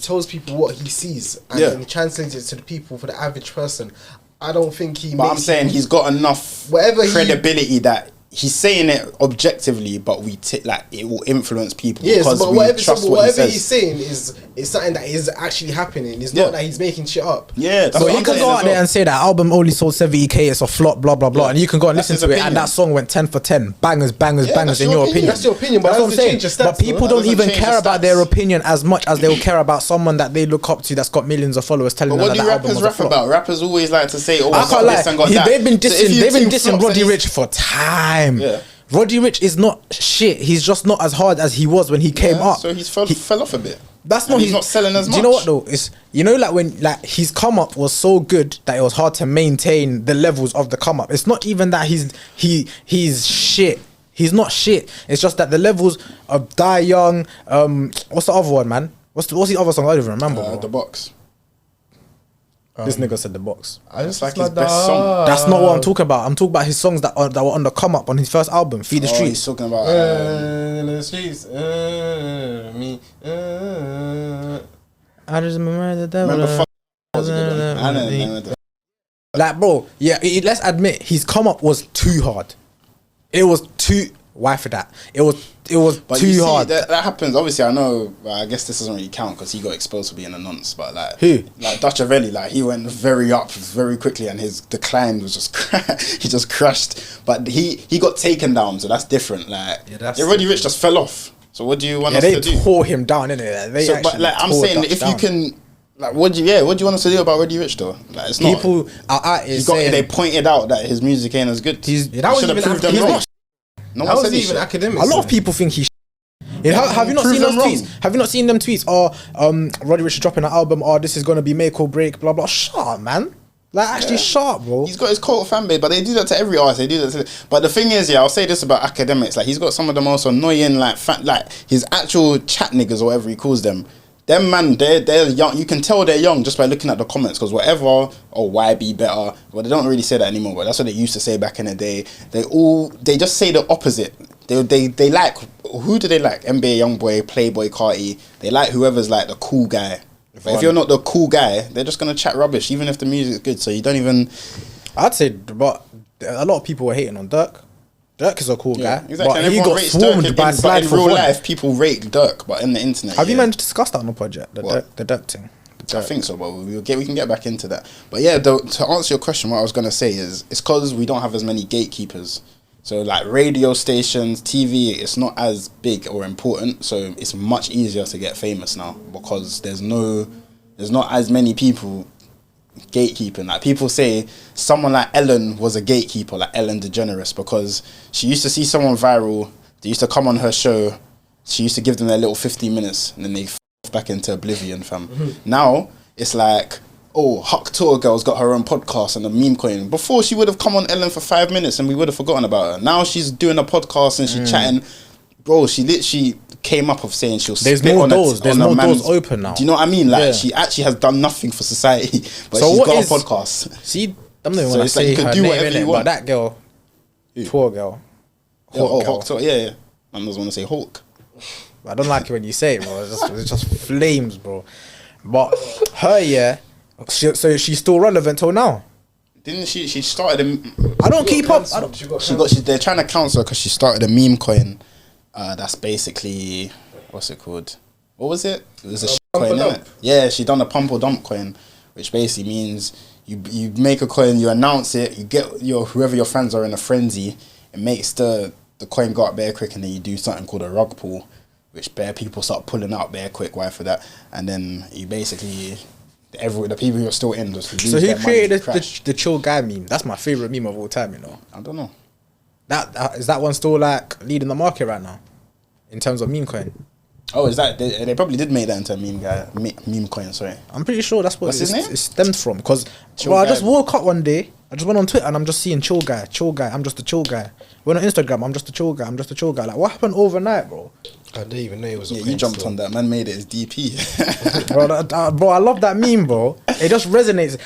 tells people what he sees and then translates it to the people for the average person. I don't think he. But I'm saying he's got enough credibility that. He's saying it objectively, but it will influence people because we trust what he says. He's saying is something that is actually happening. It's not that he's making shit up. Yeah, that's so what you I'm can saying go out as there well. and say that album only sold 70k, it's a flop, blah blah blah, and you can go and listen to it, and that song went 10 for 10, bangers, in your opinion. That's your opinion, but that's what I'm saying. But people don't even care about their opinion as much as they will care about someone that they look up to that's got millions of followers telling them that the album was a flop. What do rappers rap about? Rappers always like to say, "Oh, I can't lie. They've been dissing dissing Roddy Ricch for time. Yeah. Roddy Ricch is not shit. He's just not as hard as he was when he came up. So he fell off a bit. That's not. He's not selling as much. Do you know what though? It's like when his come up was so good that it was hard to maintain the levels of the come up. It's not even that he's shit. He's not shit. It's just that the levels of Die Young. What's the other one, man? What's the other song? I don't even remember. The Box. This nigga said The Box. It's like his best song. That's not what I'm talking about. I'm talking about his songs that were on the come up on his first album, Feed the Streets. He's talking about in the streets, me. I just remember the devil. Remember, was a good one. I know. Like, bro, yeah, let's admit his come up was too hard. It was too. Why for that? It was but too hard. That happens. Obviously, I know. I guess this doesn't really count because he got exposed for being a nonce. But like who? Like Dutchavelli, like he went very up very quickly, and his decline was just he just crashed. But he got taken down, so that's different. Like Roddy Ricch just fell off. So what do you want us to do? They tore him down, innit? But like I'm saying, if you can. Like what do you want us to do about Roddy Ricch though? Like it's not. People are at it. They pointed out that his music ain't as good. That was even proved them wrong. No one said even academic. A lot of people think he's. Have you not seen those tweets? Have you not seen them tweets? Roddy Ricch is dropping an album. This is gonna be make or break. Blah blah. Shut up, man. Like actually, shut up, bro. He's got his cult fan base, but they do that to every artist. They do that. But the thing is, I'll say this about academics. Like he's got some of the most annoying, like his actual chat niggas or whatever he calls them. Them man, they're young. You can tell they're young just by looking at the comments. Because whatever, why be better? Well, they don't really say that anymore. But that's what they used to say back in the day. They just say the opposite. They like, who do they like? NBA Youngboy, Playboy Carti. They like whoever's like the cool guy. But if you're not the cool guy, they're just gonna chat rubbish, even if the music's good. So you don't even. I'd say, but a lot of people were hating on Dirk. Dirk is a cool guy, exactly. but he got swarmed by Slide in for real Fun. life, people rate Dirk, but in the internet, have you managed to discuss that on the project? The Dirk thing. I think so, but we can get back into that. But yeah, to answer your question, what I was gonna say is it's because we don't have as many gatekeepers. So like radio stations, TV, it's not as big or important. So it's much easier to get famous now because there's not as many people gatekeeping. Like people say someone like Ellen was a gatekeeper, like Ellen DeGeneres, because she used to see someone viral, they used to come on her show, she used to give them their little 15 minutes and then they back into oblivion, fam. Now it's like, Huck Tour Girl's got her own podcast and a meme coin. Before she would have come on Ellen for 5 minutes and we would have forgotten about her. Now she's doing a podcast and she's chatting. Bro, she literally came up of saying she'll there's spit more on doors. a, There's on a more man's, doors open now. Do you know what I mean? Like she actually has done nothing for society, but so she's what got is, a podcast. See, I'm not even So gonna it's like say you can her do name whatever innit, you but want. that girl, tour girl, Hawk Tour, yeah. I just want to say Hawk. I don't like it when you say it, bro. It's just flames, bro. But her, so she's still relevant till now. Didn't she? She started I don't keep up. They're trying to cancel her because she started a meme coin. That's basically what's it called? What was it? It was a shit coin, innit? Yeah, she done a pump or dump coin, which basically means you make a coin, you announce it, you get whoever your friends are in a frenzy, it makes the coin go up bare quick, and then you do something called a rug pull, which bare people start pulling out bare quick. Why for that? And then you basically the people who are still in just lose. So who their money, created crash. the chill guy meme? That's my favorite meme of all time. You know. I don't know. That is that one still like leading the market right now in terms of meme coin. Oh, is that they probably did make that into a meme coin? Sorry, I'm pretty sure that's what What's his name? it stemmed from. Because Chill I guy. just woke up one day, I just went on Twitter and I'm just seeing chill guy. I'm just a chill guy. Went on Instagram, I'm just a chill guy. Like, what happened overnight, bro? I didn't even know it was. yeah, you jumped on that. Man made it as DP. Bro, I love that meme, bro. It just resonates.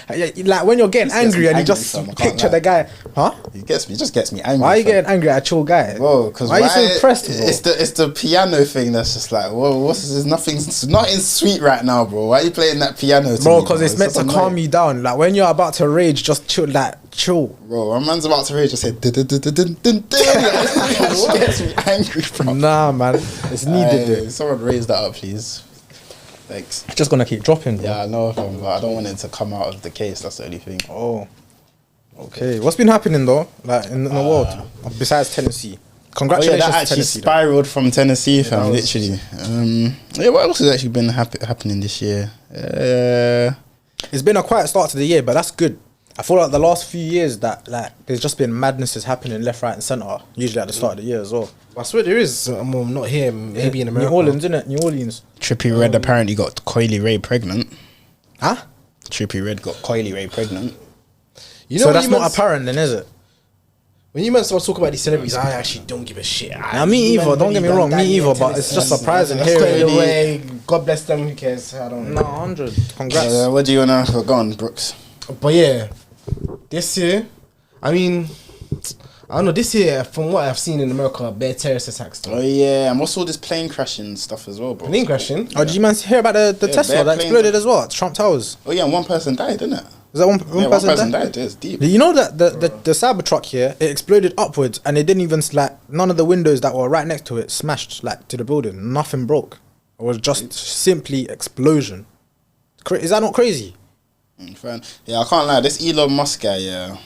Like when you're getting This gets angry me and you angry, just fam, I can't picture lie. the guy, huh? It just gets me angry. Why are you fam. getting angry at a chill guy? Whoa, because why are you so impressed, bro? It's the piano thing that's just like, whoa, there's nothing sweet right now, bro. Why are you playing that piano to Bro, me, because it's meant to just calm annoying. you down. Like when you're about to rage, just chill. Bro, my man's about to rage, just say it gets me angry, bro. Nah, man, it's needed. Hey, someone raise that up, please. Thanks. It's just gonna keep dropping, bro. Yeah, I know, fam, but I don't want it to come out of the case. That's the only thing. Oh, okay. What's been happening though, like in the world besides Tennessee? Oh yeah, Congratulations that to actually Tennessee. though. spiraled from Tennessee, fam. that was- Literally. Yeah, what else has actually been happening this year? It's been a quiet start to the year, but that's good. I feel like the last few years that like there's just been madnesses happening left, right, and center. Usually at the start of the year as well. I swear there is. I'm not here. Maybe in America. New Orleans, innit? New Orleans. Trippie Red apparently got Coily Ray pregnant. Huh? Trippie Red got Coily Ray pregnant. You know, So when that's you not mans- apparent, then, is it? When you man start talking about these celebrities, I actually don't give a shit. Nah, me either, don't get me wrong, me either, but it's just surprising That's hearing going it. away. God bless them. Who cares? I don't know. No, 100. Congrats. What do you wanna go on, Brookz? But yeah, this year, I mean, I don't know. This year, from what I've seen in America, bare terrorist attacks. Oh yeah, and what's all this plane crashing stuff as well, bro? Plane crashing. Oh, did you man hear about the Yeah, Tesla bare that planes. exploded as well at Trump Towers? Oh yeah, and one person died, didn't it? Is that one Yeah, person died? died. It's deep. You know that the Cybertruck here, it exploded upwards and it didn't even none of the windows that were right next to it smashed like to the building. Nothing broke. It was just simply explosion. Is that not crazy? Fine. Yeah, I can't lie. This Elon Musk guy, yeah.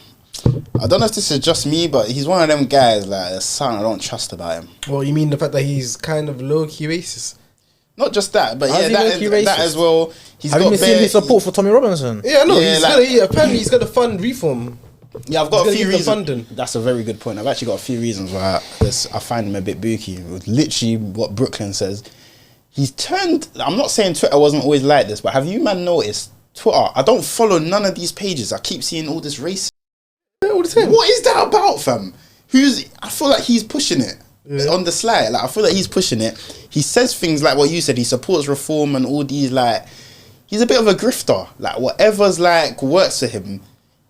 I don't know if this is just me, but he's one of them guys. Like, there's something I don't trust about him. Well, you mean the fact that he's kind of low key racist? Not just that, but How's yeah, he low-key that racist? as well. He's Have got you been seeing bare- his support for Tommy Robinson? Yeah, no. Yeah, He's like- apparently he's got to fund reform. Yeah, I've got a He's few gonna give the reasons. funding. That's a very good point. I've actually got a few reasons why I find him a bit booky. Literally, what Brooklyn says. He's turned. I'm not saying Twitter wasn't always like this, but have you man noticed Twitter? I don't follow none of these pages. I keep seeing all this race. All the time. What is that about, fam? I feel like he's pushing it on the sly. Like I feel like he's pushing it. He says things like what you said. He supports reform and all these like. He's a bit of a grifter. Like whatever's like works for him,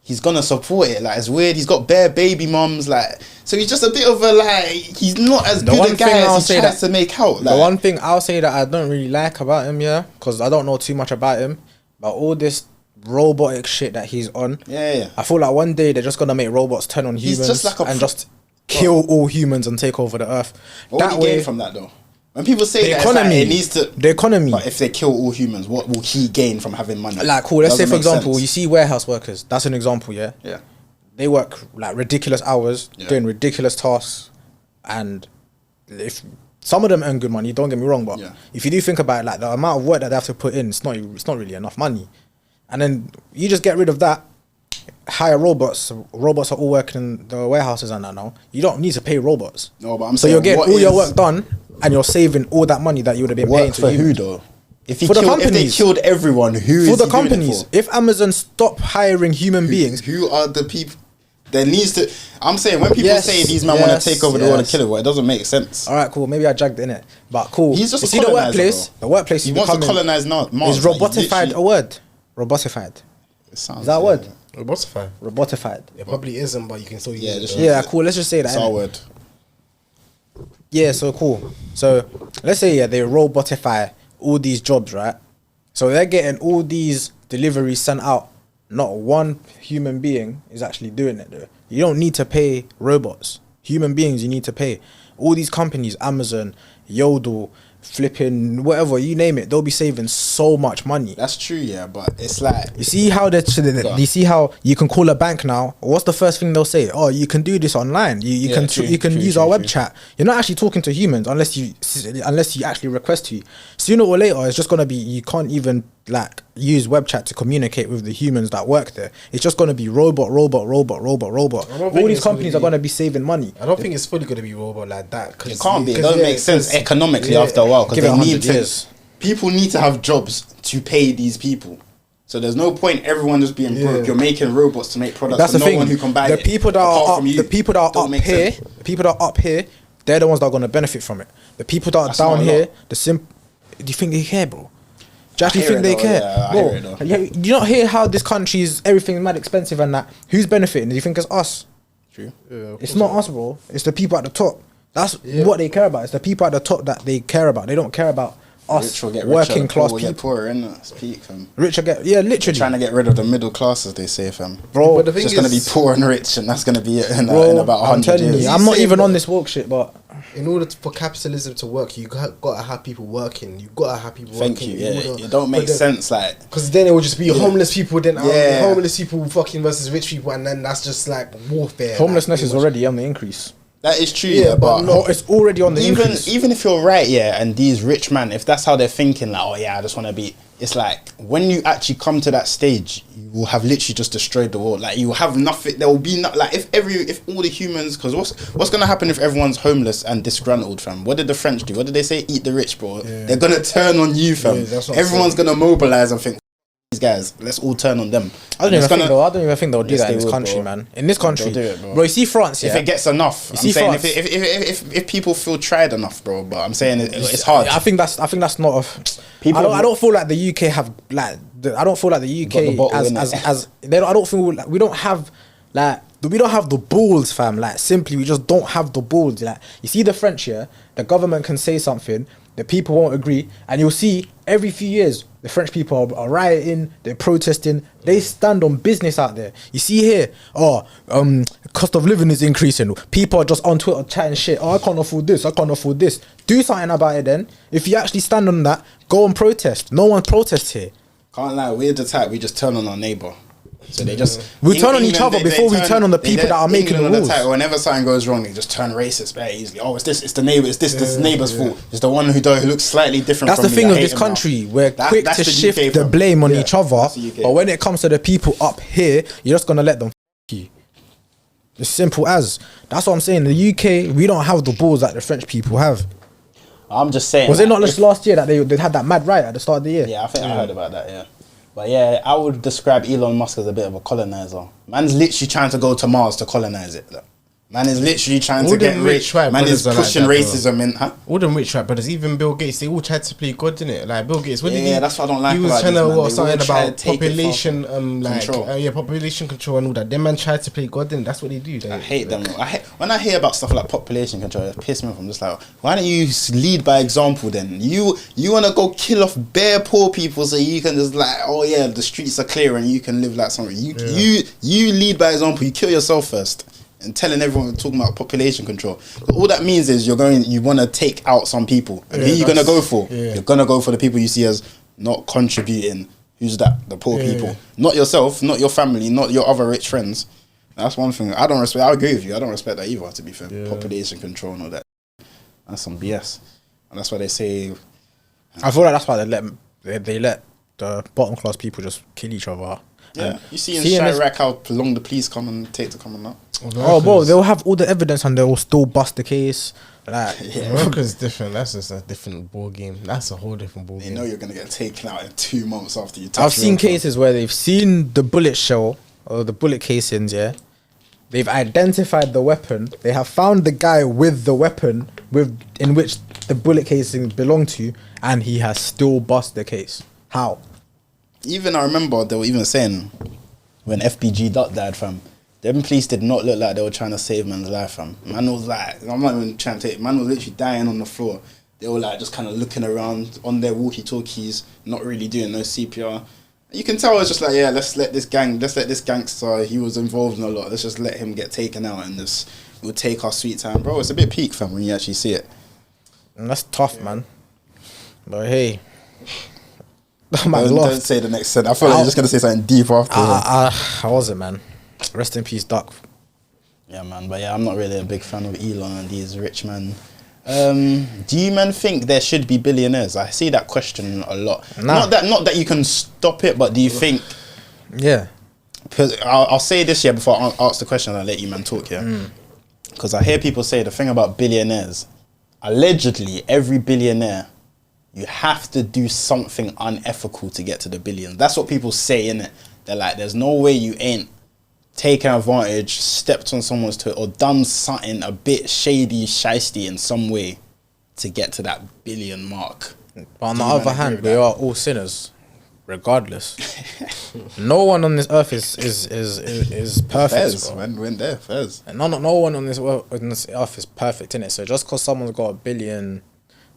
he's gonna support it. Like it's weird. He's got bare baby mums. Like so, he's just a bit of a like. He's not as The good one a guy thing I'll as he say tries that- to make out. The Like, one thing I'll say that I don't really like about him, yeah, because I don't know too much about him, but all this robotic shit that he's on, yeah. I feel like one day they're just gonna make robots turn on He's humans just like a and just kill all humans and take over the earth. What would he gain from that though? When people say The that, it's like, economy. it needs to. The economy. But if they kill all humans, what will he gain from having money? Like, cool. Let's say, Doesn't for make example, sense. you see warehouse workers. That's an example, yeah. Yeah. They work like ridiculous hours, Yeah. doing ridiculous tasks, and if some of them earn good money, don't get me wrong, but Yeah. if you do think about it, like the amount of work that they have to put in, it's not really enough money. And then you just get rid of that, hire robots. Robots are all working in the warehouses and that now. You don't need to pay robots. No, but I'm So saying, you're getting what all your is- work done, and you're saving all that money that you would have been paying Work to for you. who though? If he For the killed, if they companies. killed everyone, who is For the he doing it companies. for? If Amazon stop hiring human beings, Who are the people? There needs to. I'm saying when people Yes, say these men want yes, to take over the world and yes. kill it, it doesn't make sense. all right, cool. Maybe I jagged in it, but cool. He's just You a see the colonizer, workplace. bro. The workplace He is wants to becoming. colonize Mars. Is like, he robotified literally- a word? Robotified. It sounds Is that a like- word? Robotify. Robotified. It probably isn't, but you can still use Yeah, it. just though. Yeah, cool. Let's just say that. It's our innit? word. Yeah, so cool. So let's say they robotify all these jobs, right? So they're getting all these deliveries sent out not one human being is actually doing it though. You don't need to pay robots. Human beings you need to pay. All these companies, Amazon, Yodel, flipping whatever, you name it, they'll be saving so much money. That's true, yeah, but it's like You see how you see how you can call a bank now. What's the first thing they'll say? Oh, you can do this online. You can true, use true, our web true. chat. You're not actually talking to humans unless you actually request to. Sooner or later, it's just gonna be you can't even like use web chat to communicate with the humans that work there. It's just gonna be robot. I All don't think these it's companies gonna are gonna be saving money. I don't think it's fully going to be robot like that. Cause, it can't be. It 'cause, doesn't yeah, make sense 'cause- economically yeah. after a while because Give it they 100 need to. years. People need to have jobs to pay these people. So there's no point everyone just being broke. Yeah. You're making robots to make products. That's for the no thing. one who can buy The it. people that apart are from up, you. the people that Don't are up make here, sense. the people that are up here, they're the ones that are gonna benefit from it. The people that are That's not down a here, lot. do you think they care, bro? Do you actually hear think it they though, care, yeah, I bro? hear it though. Do you not hear how this country's everything's mad expensive and that? Who's benefiting? Do you think it's us? True. It's not us, bro. It's the people at the top. That's what they care about. It's the people at the top that they care about. They don't care about us Rich will get richer, working the class poor will get people. poorer, innit? Speak, fam. Richer get literally. Trying to get rid of the middle class, as they say, fam. Bro, But the It's thing just going to be is, poor and rich, and that's going to be it in bro, about I'm 100 telling years. you, I'm not Same, even bro. on this woke shit, but in order for capitalism to work, you got to have people working. You got to have people Thank working. you. Yeah, it don't make sense. Like, Because then it would just be homeless people, then Yeah. homeless people fucking versus rich people, and then that's just like warfare. homelessness like, is already on the increase. that is true, Yeah, yeah, but but It's already on the even increase. even if you're right, yeah, and these rich man, if that's how they're thinking, like, oh yeah, I just want to be, it's like when you actually come to that stage, you will have literally just destroyed the world. Like you will have nothing. There will be not like if all the humans, because what's gonna happen if everyone's homeless and disgruntled, fam? What did the French do? What did they say? Eat the rich, bro. They're gonna turn on you, fam. Yeah, that's what I'm Everyone's saying. gonna mobilize and think, these guys, let's all turn on them. I don't even think they'll do Yes, that in they this would, country, bro. man. In this country, do it, bro. bro. You see France, If yeah. it gets enough, I'm see saying France. if people feel tried enough, bro. But I'm saying it's hard. I think that's not a. People- I don't feel like the UK have like. I don't feel like the Got the UK bottle, as innit? they don't, I don't feel like we don't have like we don't have the balls, fam. Like simply, we just don't have the balls. Like you see the French here, the government can say something, the people won't agree, and you'll see every few years the French people are rioting, they're protesting, they stand on business out there. You see here, cost of living is increasing. People are just on Twitter chatting shit. Oh, I can't afford this. I can't afford this. Do something about it then. If you actually stand on that, go and protest. No one protests here. Can't lie, we're the type we just turn on our neighbour. So they just We turn on each other before we turn on the people that are making the rules. Whenever something goes wrong, they just turn racist very easily. Oh, it's the neighbour. It's this neighbour's fault. It's the one who looks slightly different. That's from the me. thing I of hate this him now. country. We're quick That's to the shift UK, the fam. blame on Yeah, each other, that's the UK. but when it comes to the people up here, you're just gonna let them you. As simple as. That's what I'm saying. In the UK, we don't have the balls that the French people have. I'm just saying. Was it not like, just last year that they had that mad riot at the start of the year? Yeah, I think I heard about that. Yeah. But yeah, I would describe Elon Musk as a bit of a colonizer. Man's literally trying to go to Mars to colonize it. Look. Man is literally trying All to get them rich. rich white Man is brothers are like pushing that, bro. racism in. Huh? All them rich rap brothers, even Bill Gates, they all tried to play God, didn't it? Like Bill Gates, what did he? Yeah, that's what I don't like He was about trying these, to man. what They something all try about to take it population, from like control. population control and all that. Them man tried to play God, didn't? That's what they do. I hate them. When I hear about stuff like population control, it pisses me off. I'm just like, why don't you lead by example then? You want to go kill off bare poor people so you can just like, oh yeah, the streets are clear and you can live like something. You lead by example. You kill yourself first. And telling everyone talking about population control, all that means is you want to take out some people, and who you gonna go for? Yeah. You're gonna go for the people you see as not contributing. Who's that? The poor people, not yourself, not your family, not your other rich friends. That's one thing I don't respect. I agree with you. I don't respect that either. To be fair, population control and all that. That's some BS, and that's why they say. I feel like that's why they let the bottom class people just kill each other. Yeah, you see in seeing this- Chirac how long the police come and take to come and that. Oh, bro, they'll have all the evidence and they'll still bust the case. Like, America's different. That's just a different ball game. That's a whole different ball They game. know you're gonna get taken out in 2 months after you. Touch I've seen real cars. cases where they've seen the bullet shell or the bullet casings, yeah. They've identified the weapon. They have found the guy with the weapon in which the bullet casing belonged to, and he has still bust the case. How? Even I remember they were even saying when FBG Dot died, fam, them police did not look like they were trying to save man's life, fam. Man was like, I'm not even trying to take, man was literally dying on the floor. They were like just kind of looking around on their walkie-talkies, not really doing no CPR. You can tell it's just like, yeah, let's let this gangster, he was involved in a lot. Let's just let him get taken out and we'll take our sweet time, bro. It's a bit peak, fam, when you actually see it. And that's tough, man. But hey, don't say the next sentence. I feel like you're just gonna say something deep after. How was it, man? Rest in peace, Duck. Yeah, man. But yeah, I'm not really a big fan of Elon and these rich men. Do you men think there should be billionaires? I see that question a lot. Nah. Not that you can stop it, but do you think? Yeah. Because I'll say this here before I ask the question and I'll let you man talk here. Because I hear people say the thing about billionaires, allegedly every billionaire, you have to do something unethical to get to the billion. That's what people say, innit? They're like, there's no way you ain't taken advantage, stepped on someone's toe, or done something a bit shady, shiesty in some way to get to that billion mark. But on the other hand, we are all sinners, regardless. No one on this earth is perfect. Fairs, bro. when there, fairs. And no one on this earth is perfect, innit? So just because someone's got a billion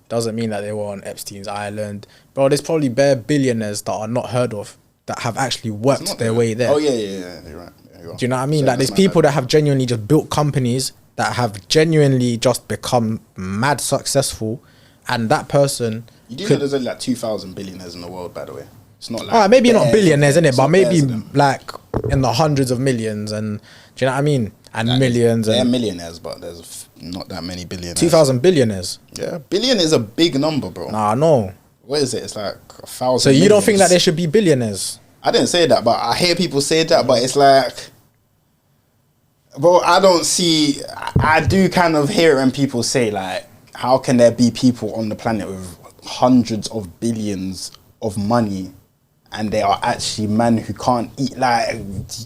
doesn't mean that they were on Epstein's island. Bro, there's probably bare billionaires that are not heard of that have actually worked their way there. Oh, yeah, you're right. Do you know what I mean? Like, there's people that have genuinely just built companies that have genuinely just become mad successful, and that person... You do know there's only like 2,000 billionaires in the world, by the way. It's not like... maybe not billionaires, innit? But maybe like in the hundreds of millions, and do you know what I mean? And like millions. They're millionaires, but there's not that many billionaires. 2,000 billionaires? Yeah, billion is a big number, bro. Nah, no. What is it? It's like 1,000 So you don't think that there should be billionaires? I didn't say that, but I hear people say that, but it's like... Bro, I don't see... I do kind of hear it when people say, like, how can there be people on the planet with hundreds of billions of money and they are actually men who can't eat? Like,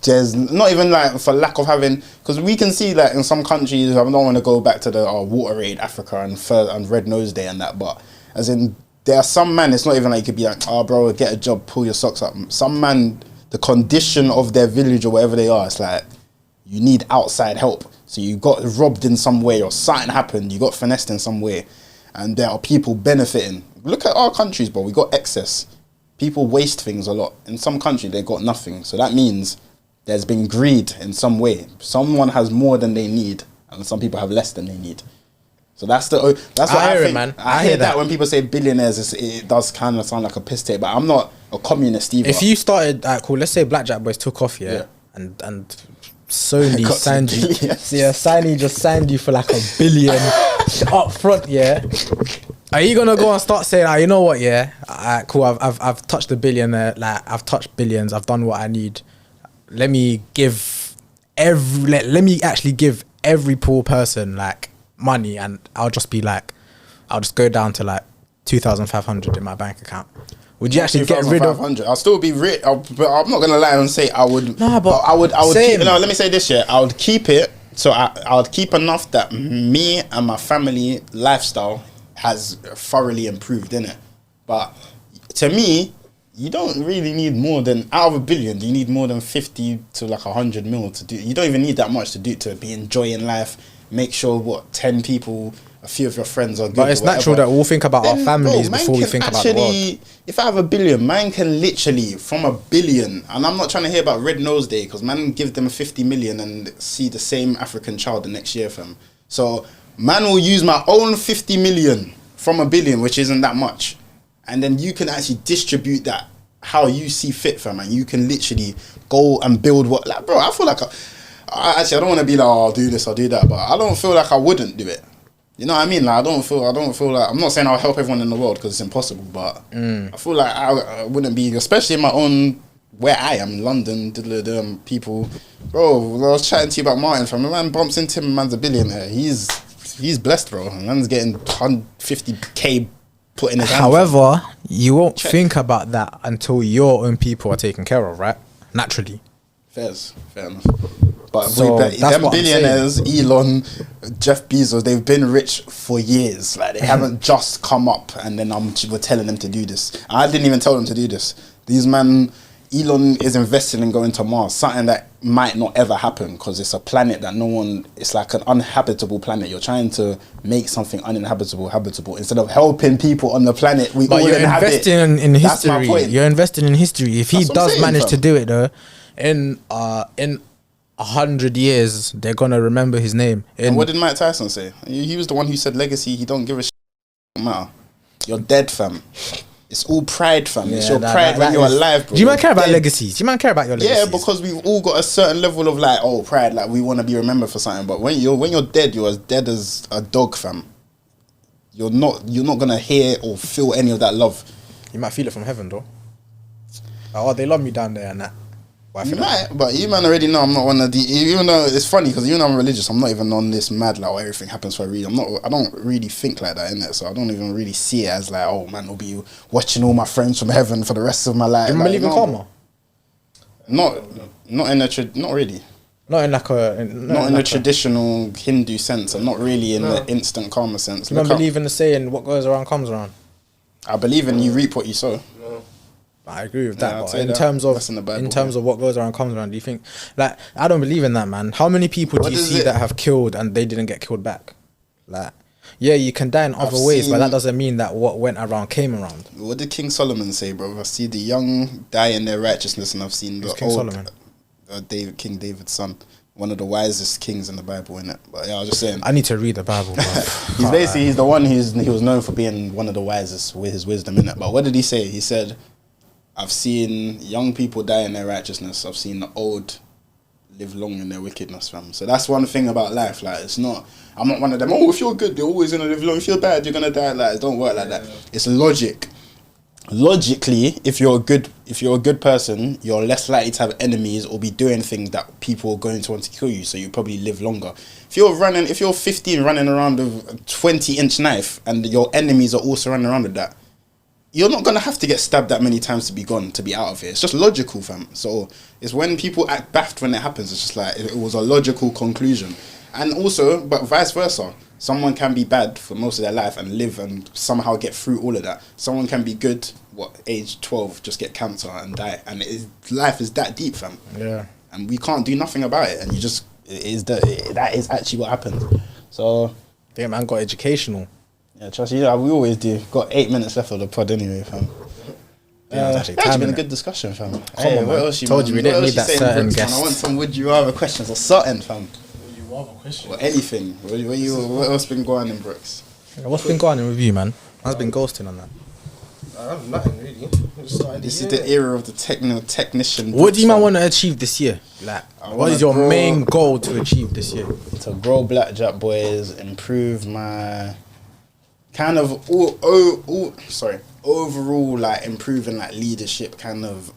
there's not even, like, for lack of having... Because we can see, like, in some countries, I don't want to go back to the Water Aid Africa and Red Nose Day and that, but as in, there are some men, it's not even like you could be like, oh, bro, get a job, pull your socks up. Some man, the condition of their village or wherever they are, it's like, you need outside help. So you got robbed in some way or something happened, you got finessed in some way, and there are people benefiting. Look at our countries, bro. We got excess. People waste things a lot. In some country, they got nothing. So that means there's been greed in some way. Someone has more than they need, and some people have less than they need. So that's what I hear think. it, man. I hear that when people say billionaires, it does kind of sound like a piss take, but I'm not a communist either. If you started, cool, let's say Blackjack Boys took off, and Sony signed you. Yeah, Sony just signed you for like $1 billion up front, yeah. Are you gonna go and start saying, you know what, yeah, cool, I've touched $1 billion there, like I've touched billions, I've done what I need. Let me actually give every poor person like money, and I'll just go down to like 2,500 in my bank account. Would you actually get rid of? I'll still be rich, but I'm not gonna lie and say I would. Nah, but I would. same. Let me say this year. I would keep it. So I would keep enough that me and my family lifestyle has thoroughly improved in it. But to me, you don't really need more than out of $1 billion. You need more than 50 to like 100 mil to do. You don't even need that much to do to be enjoying life. Make sure 10 people. A few of your friends are good. But it's natural that we'll think about our families before we think about the world. If I have $1 billion, man can literally, from $1 billion, and I'm not trying to hear about Red Nose Day, because man give them 50 million and see the same African child the next year, fam. So man will use my own 50 million from $1 billion, which isn't that much, and then you can actually distribute that how you see fit, fam, and you can literally go and build like, bro, I feel like I don't want to be like, oh, I'll do this, I'll do that, but I don't feel like I wouldn't do it. You know what I mean? Like, I don't feel like, I'm not saying I'll help everyone in the world because it's impossible, but I feel like I wouldn't be, especially in my own, where I am, London, people. Bro, I was chatting to you about Martin, fam. The man bumps into him, man's a billionaire. He's blessed, bro. Man's getting 150k put in his hand. However, you won't think about that until your own people are taken care of, right? Naturally. Fair enough. But So, that's them what I'm billionaires, Elon, Jeff Bezos, they've been rich for years. Like, they haven't just come up and then we're telling them to do this. I didn't even tell them to do this. These men, Elon is investing in going to Mars, something that might not ever happen because it's a planet that no one. It's like an uninhabitable planet. You're trying to make something uninhabitable habitable instead of helping people on the planet. We But all you're inhabit. investing in That's my history. point. You're investing in history. If he That's what I'm does saying, manage fam. to do it though, in 100 years, they're gonna remember his name. And what did Mike Tyson say? He was the one who said legacy. He don't give a shit. Matter. You're dead, fam. It's all pride, fam. It's your pride when you're alive, bro. Do you man care about Dead. legacies? Do you man care about your legacies? Yeah, because we've all got a certain level of like, oh, pride, like we want to be remembered for something. But when you're dead, you're as dead as a dog, fam. You're not gonna hear or feel any of that love. You might feel it from heaven, though. Oh, they love me down there and that. But I You feel like- might, but you man already know I'm not one of the. Even though it's funny because even though I'm religious, I'm not even on this mad like, oh, everything happens for a reason. I don't really think like that in it, so I don't even really see it as like, oh man, I'll be watching all my friends from heaven for the rest of my life. Do you Like, believe in no, karma? Not in a not really. Not in like a. Not in a traditional Hindu sense, and not really in the instant karma sense. Do you Look man up- believe in the saying, what goes around comes around? I believe in you reap what you sow. I agree with Yeah, that. I'll But say in that. terms of That's in the Bible, of what goes around comes around, do you think like I don't believe in that, man? How many people What do you is see it? that have killed and they didn't get killed back? Like, yeah, you can die in other ways, but seen- that doesn't mean that what went around came around. What did King Solomon say, bro? I see the young die in their righteousness, and I've seen the Who's King old Solomon? King David's son, one of the wisest kings in the Bible, innit? But yeah, I was just saying. I need to read the Bible, bro. He's the one he was known for being one of the wisest with his wisdom in it. But what did he say? He said, "I've seen young people die in their righteousness. I've seen the old live long in their wickedness, fam." So that's one thing about life. Like, it's not. I'm not one of them. Oh, if you're good, you're always gonna live long. If you're bad, you're gonna die. Like, it don't work like that. It's logic. Logically, if you're a good person, you're less likely to have enemies or be doing things that people are going to want to kill you. So you probably live longer. If you're 15 running around with a 20-inch knife and your enemies are also running around with that, you're not gonna have to get stabbed that many times to be gone, to be out of here. It's just logical, fam. So it's when people act baffed when it happens. It's just like it was a logical conclusion, and also, but vice versa. Someone can be bad for most of their life and live and somehow get through all of that. Someone can be good, age 12, just get cancer and die, and life is that deep, fam. Yeah. And we can't do nothing about it. And that is actually what happened. So Damn, man, got educational. yeah, trust you. We always do. Got 8 minutes left of the pod anyway, fam. Yeah, it's actually It's time, been a innit? good discussion, fam. on, man. What else Told you we didn't need that certain I guest. want some would you rather questions or something, fam. You have a question? Or anything. What else been going on in Brookz? What's been going on with you, man? Man's been ghosting on that. I have nothing really. Just started This the is year. the era of the technician. What do you Brookz, man fam. want to achieve this year? Like, I what wanna is your grow- main goal to achieve this year? To grow Blackjack Boys, improve my kind of overall like improving like leadership kind of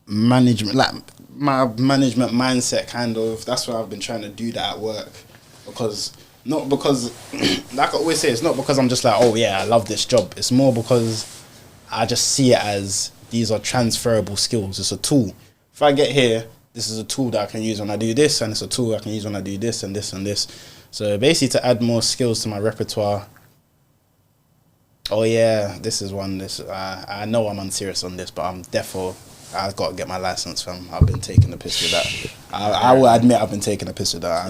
management, like my management mindset kind of. That's what I've been trying to do that at work, not because like I always say, it's not because I'm just like, oh yeah, I love this job. It's more because I just see it as these are transferable skills. It's a tool. If I get here, this is a tool that I can use when I do this, and it's a tool I can use when I do this and this and this. So basically to add more skills to my repertoire. Oh yeah, this is one. I know I'm unserious on this, but I've got to get my license, fam. I've been taking the piss with that. I will admit I've been taking the piss with that.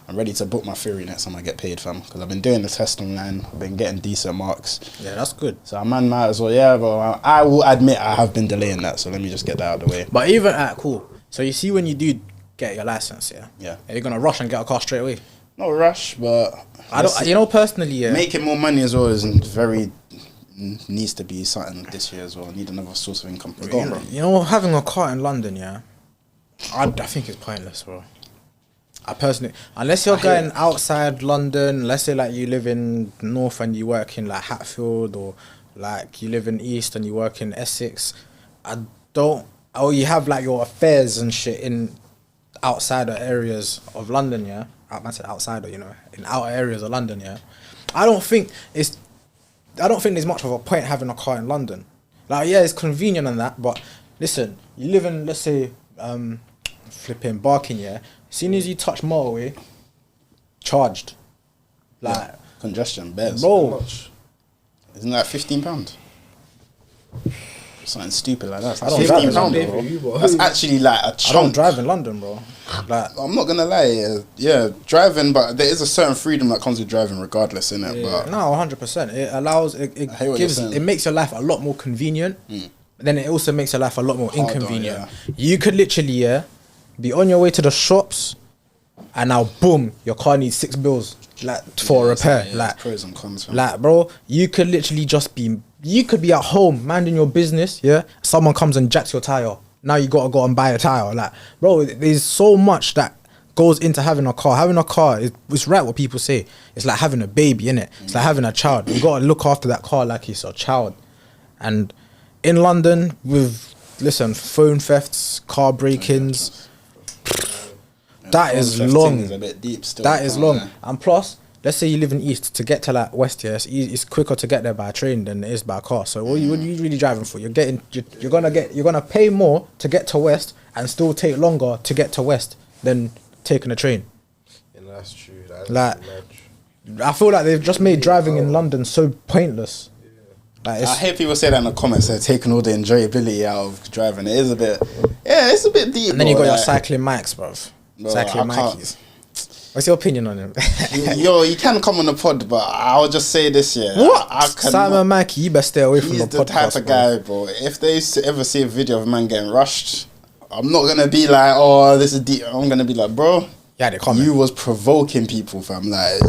I'm ready to book my theory next time I get paid, fam. Because I've been doing the test online. I've been getting decent marks. Yeah, that's good. So I might as well, yeah, but I will admit I have been delaying that. So let me just get that out of the way. But even cool. So you see when you do get your license, Yeah. are you gonna rush and get a car straight away? Not rush, but I don't. You know, personally, yeah. making more money as well needs to be something this year as well. I need another source of income. Go on, bro. You know, having a car in London, yeah, I think it's pointless, bro. I personally, unless you're going outside London, let's say like you live in North and you work in like Hatfield, or like you live in East and you work in Essex, or you have like your affairs and shit in outsider areas of London, yeah. I said outsider, you know, in outer areas of London, yeah. I don't think there's much of a point having a car in London. Like, yeah, it's convenient and that, but listen, you live in, let's say, flipping Barking, yeah. As soon as you touch motorway, charged. Like, Congestion, bears. bro, Isn't that £15? something stupid like that. I don't drive in £15, London, bro. That's actually like a I don't chunk. drive in London, bro. Like, I'm not gonna lie, yeah, driving, but there is a certain freedom that comes with driving, regardless, innit? But no, 100%. It allows, it I hear what gives, you're saying. it makes your life a lot more convenient. But then it also makes your life a lot more Harder, inconvenient. yeah. You could literally, be on your way to the shops, and now boom, your car needs 6 bills, like for a repair. Yeah, Like, pros and cons. Fam. like, bro, you could literally just be, you could be at home minding your business. Yeah, someone comes and jacks your tire. Now you gotta go and buy a tire. Like, bro, there's so much that goes into having a car. Having a car is, it's right what people say. It's like having a baby, innit? It's like having a child. You gotta look after that car like it's a child. And in London, with phone thefts, car break-ins, that is long. Is a bit deep still. That is long. And plus, let's say you live in East, to get to like West here, it's quicker to get there by train than it is by car. So what are you really driving for? You're gonna pay more to get to West and still take longer to get to West than taking a train. Yeah, that's true. That's Like, I feel like they've just made driving in London so pointless. Like, I hear people say that in the comments. They're taking all the enjoyability out of driving. It is a bit, it's a bit deep. and then you got your like, cycling mics, bruv. Bro, Cycling I can't. Mikeys. What's your opinion on him? Yo, you can come on the pod, but I'll just say this, yeah. What? I cannot- Simon Mikey, you better stay away from He's the the podcast, type of bro. guy, bro. If they ever see a video of a man getting rushed, I'm not gonna be like, oh, this is deep. I'm gonna be like, bro, Yeah, they comment. you was provoking people, fam. Like,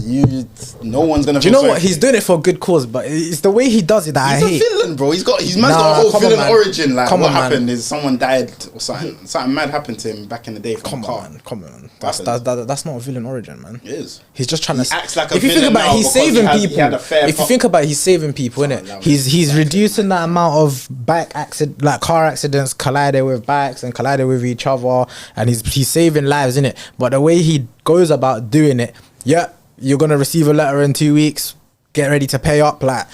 no one's gonna. Do you know what? He's doing it for a good cause, but it's the way he does it that I He's hate. a villain, bro. He's man's got Nah, a whole come on, villain man. origin. Like, Come what on, man. happened is someone died or something. Something mad happened to him back in the day from Come a car. on, come on. What That's not a villain origin, man. It is. He's just trying He to. acts like a if you think villain about now it, he's because he saving had people. a fair If you think about it, he's saving people, innit? no, He's reducing the amount of car accidents colliding with bikes and colliding with each other, and he's saving lives, innit? But the way he goes about doing it, you're gonna receive a letter in 2 weeks. Get ready to pay up, like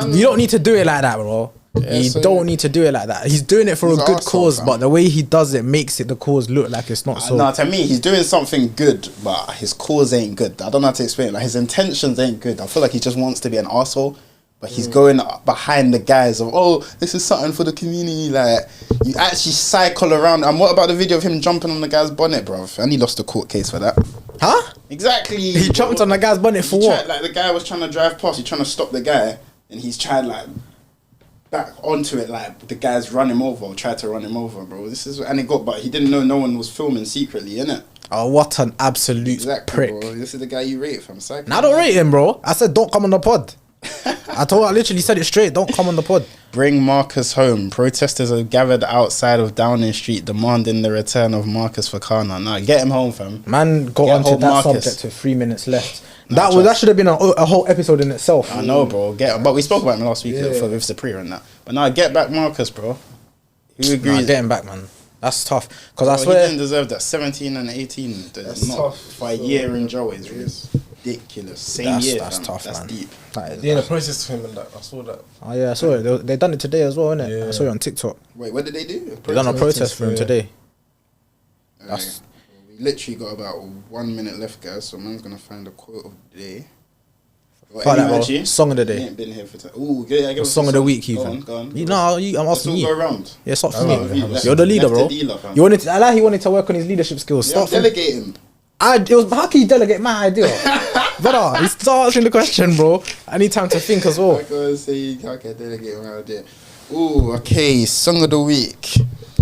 you don't need to do it like that, bro. You don't need to do it like that. He's doing it for a He's an good arsehole, cause, fam. but the way he does it makes it the cause look like it's not so. No, to me, he's doing something good, but his cause ain't good. I don't know how to explain it. Like, his intentions ain't good. I feel like he just wants to be an arsehole, but he's going behind the guise of, oh, this is something for the community. Like, you actually cycle around. And what about the video of him jumping on the guy's bonnet, bruv? And he lost a court case for that. Huh? Exactly. He jumped on the guy's bonnet for He what? tried, like, the guy was trying to drive past. He's trying to stop the guy, and he's tried, like, back onto it, like the guys run him over or tried to run him over, bro. This is, and but he didn't know no one was filming secretly, innit? Oh, what an absolute Exactly, prick. bro. This is the guy you rate from. Now I don't rate him, bro. I said don't come on the pod. I literally said it straight. Don't come on the pod. Bring Marcus home. Protesters have gathered outside of Downing Street demanding the return of Marcus Fakana. Nah, get him home, fam. Man got Get onto home, that Marcus. subject with 3 minutes left. Nah, That trust. should have been a whole episode in itself. I know, bro. But we spoke about him last week Yeah. for with Sapria and that. But now get back Marcus, bro. Who Nah, agrees? get him back, man. That's tough. Because Bro, I he swear, didn't deserve that. 17 and 18. That's Not tough. for a year in jail is ridiculous. Same year. that's fam. tough, That's man. deep. that is- Yeah, the process to him and that. I saw that. Oh yeah, I saw it. They done it today as well, innit? Yeah. I saw it on TikTok. Wait, what did they do? They done a protest for him yeah. today. That's, we literally got about 1 minute left, guys. So man's gonna find a quote of the day. Well, Fuck that, anyway, bro. actually, Song of the day. He ain't been here for time. Ooh, yeah, give us Song a of the week, Go even. on, go on. You know, I'm Let's asking all you. go around. Yeah, it's up to Oh, me. left- You're the leader, left bro. the dealer, fam. I like he wanted to work on his leadership skills. Yeah, Start from, delegating. it was how can you delegate my idea? Brother, he start answering the question, bro. I need time to think as well. I gotta say, okay, delegate around there. Ooh, okay, song of the week.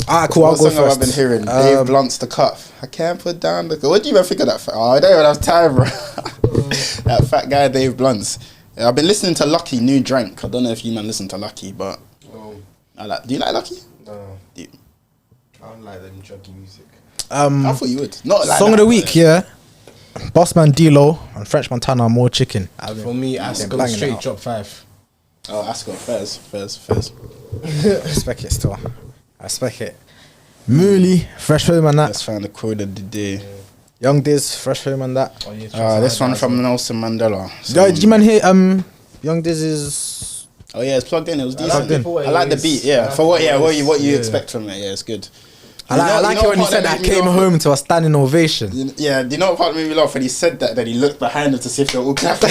Alright, cool. What I'll go song have first. I been hearing? Dave Blunt's The Cuff. I can't put down the. What do you even think of that? Oh, I don't even have time, bro. That fat guy, Dave Blunt's. Yeah, I've been listening to Lucky, New Drink. I don't know if you man listen to Lucky, but No, I like. Do you like Lucky? no. Do you- I don't like them druggy music. I thought you would. Not like Song of that, the week, yeah. Bossman D-Lo and French Montana, More Chicken. For me, I been go banging it straight out. drop 5. Oh, Ascot, Fez. I respect it still. I respect it. Mooley, Fresh Home and Let's that. find the quote of the day. Young Diz, Fresh Home and that. Oh, yeah, This one from Nelson Mandela. Yo, did you man hear Young Diz is Oh yeah, it's plugged in. It was decent. Plugged in. I like the beat. Yeah, for what? Yeah, what you Yeah. expect from it? Yeah, it's good. I like it when he said that came home to a standing ovation. Yeah, do you know what part made me laugh when he said that? Then he looked behind him to see if they're all clapping.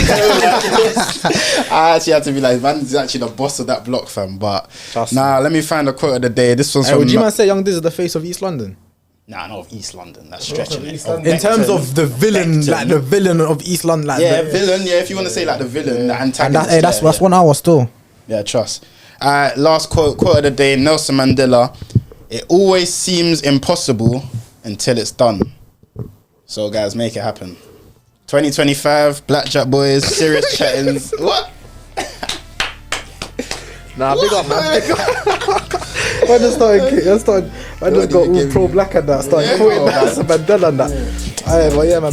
I actually had to be like, man's actually the boss of that block, fam. But let me find the quote of the day. This one's from. Would you man say Young Diz is the face of East London? Nah, not of East London. That's stretching it. In terms of the villain, like the villain of East London, like villain. Yeah, if you want to say like the villain, the antagonist. And that's 1 hour still. Yeah, trust. Last quote of the day, Nelson Mandela. It always seems impossible until it's done. So guys, make it happen. 2025, Blackjack Boys, serious chattins. What? Nah, big up, man. Big up. I just got all pro black and that. Started quoting that Mandela and that. Well, yeah, man.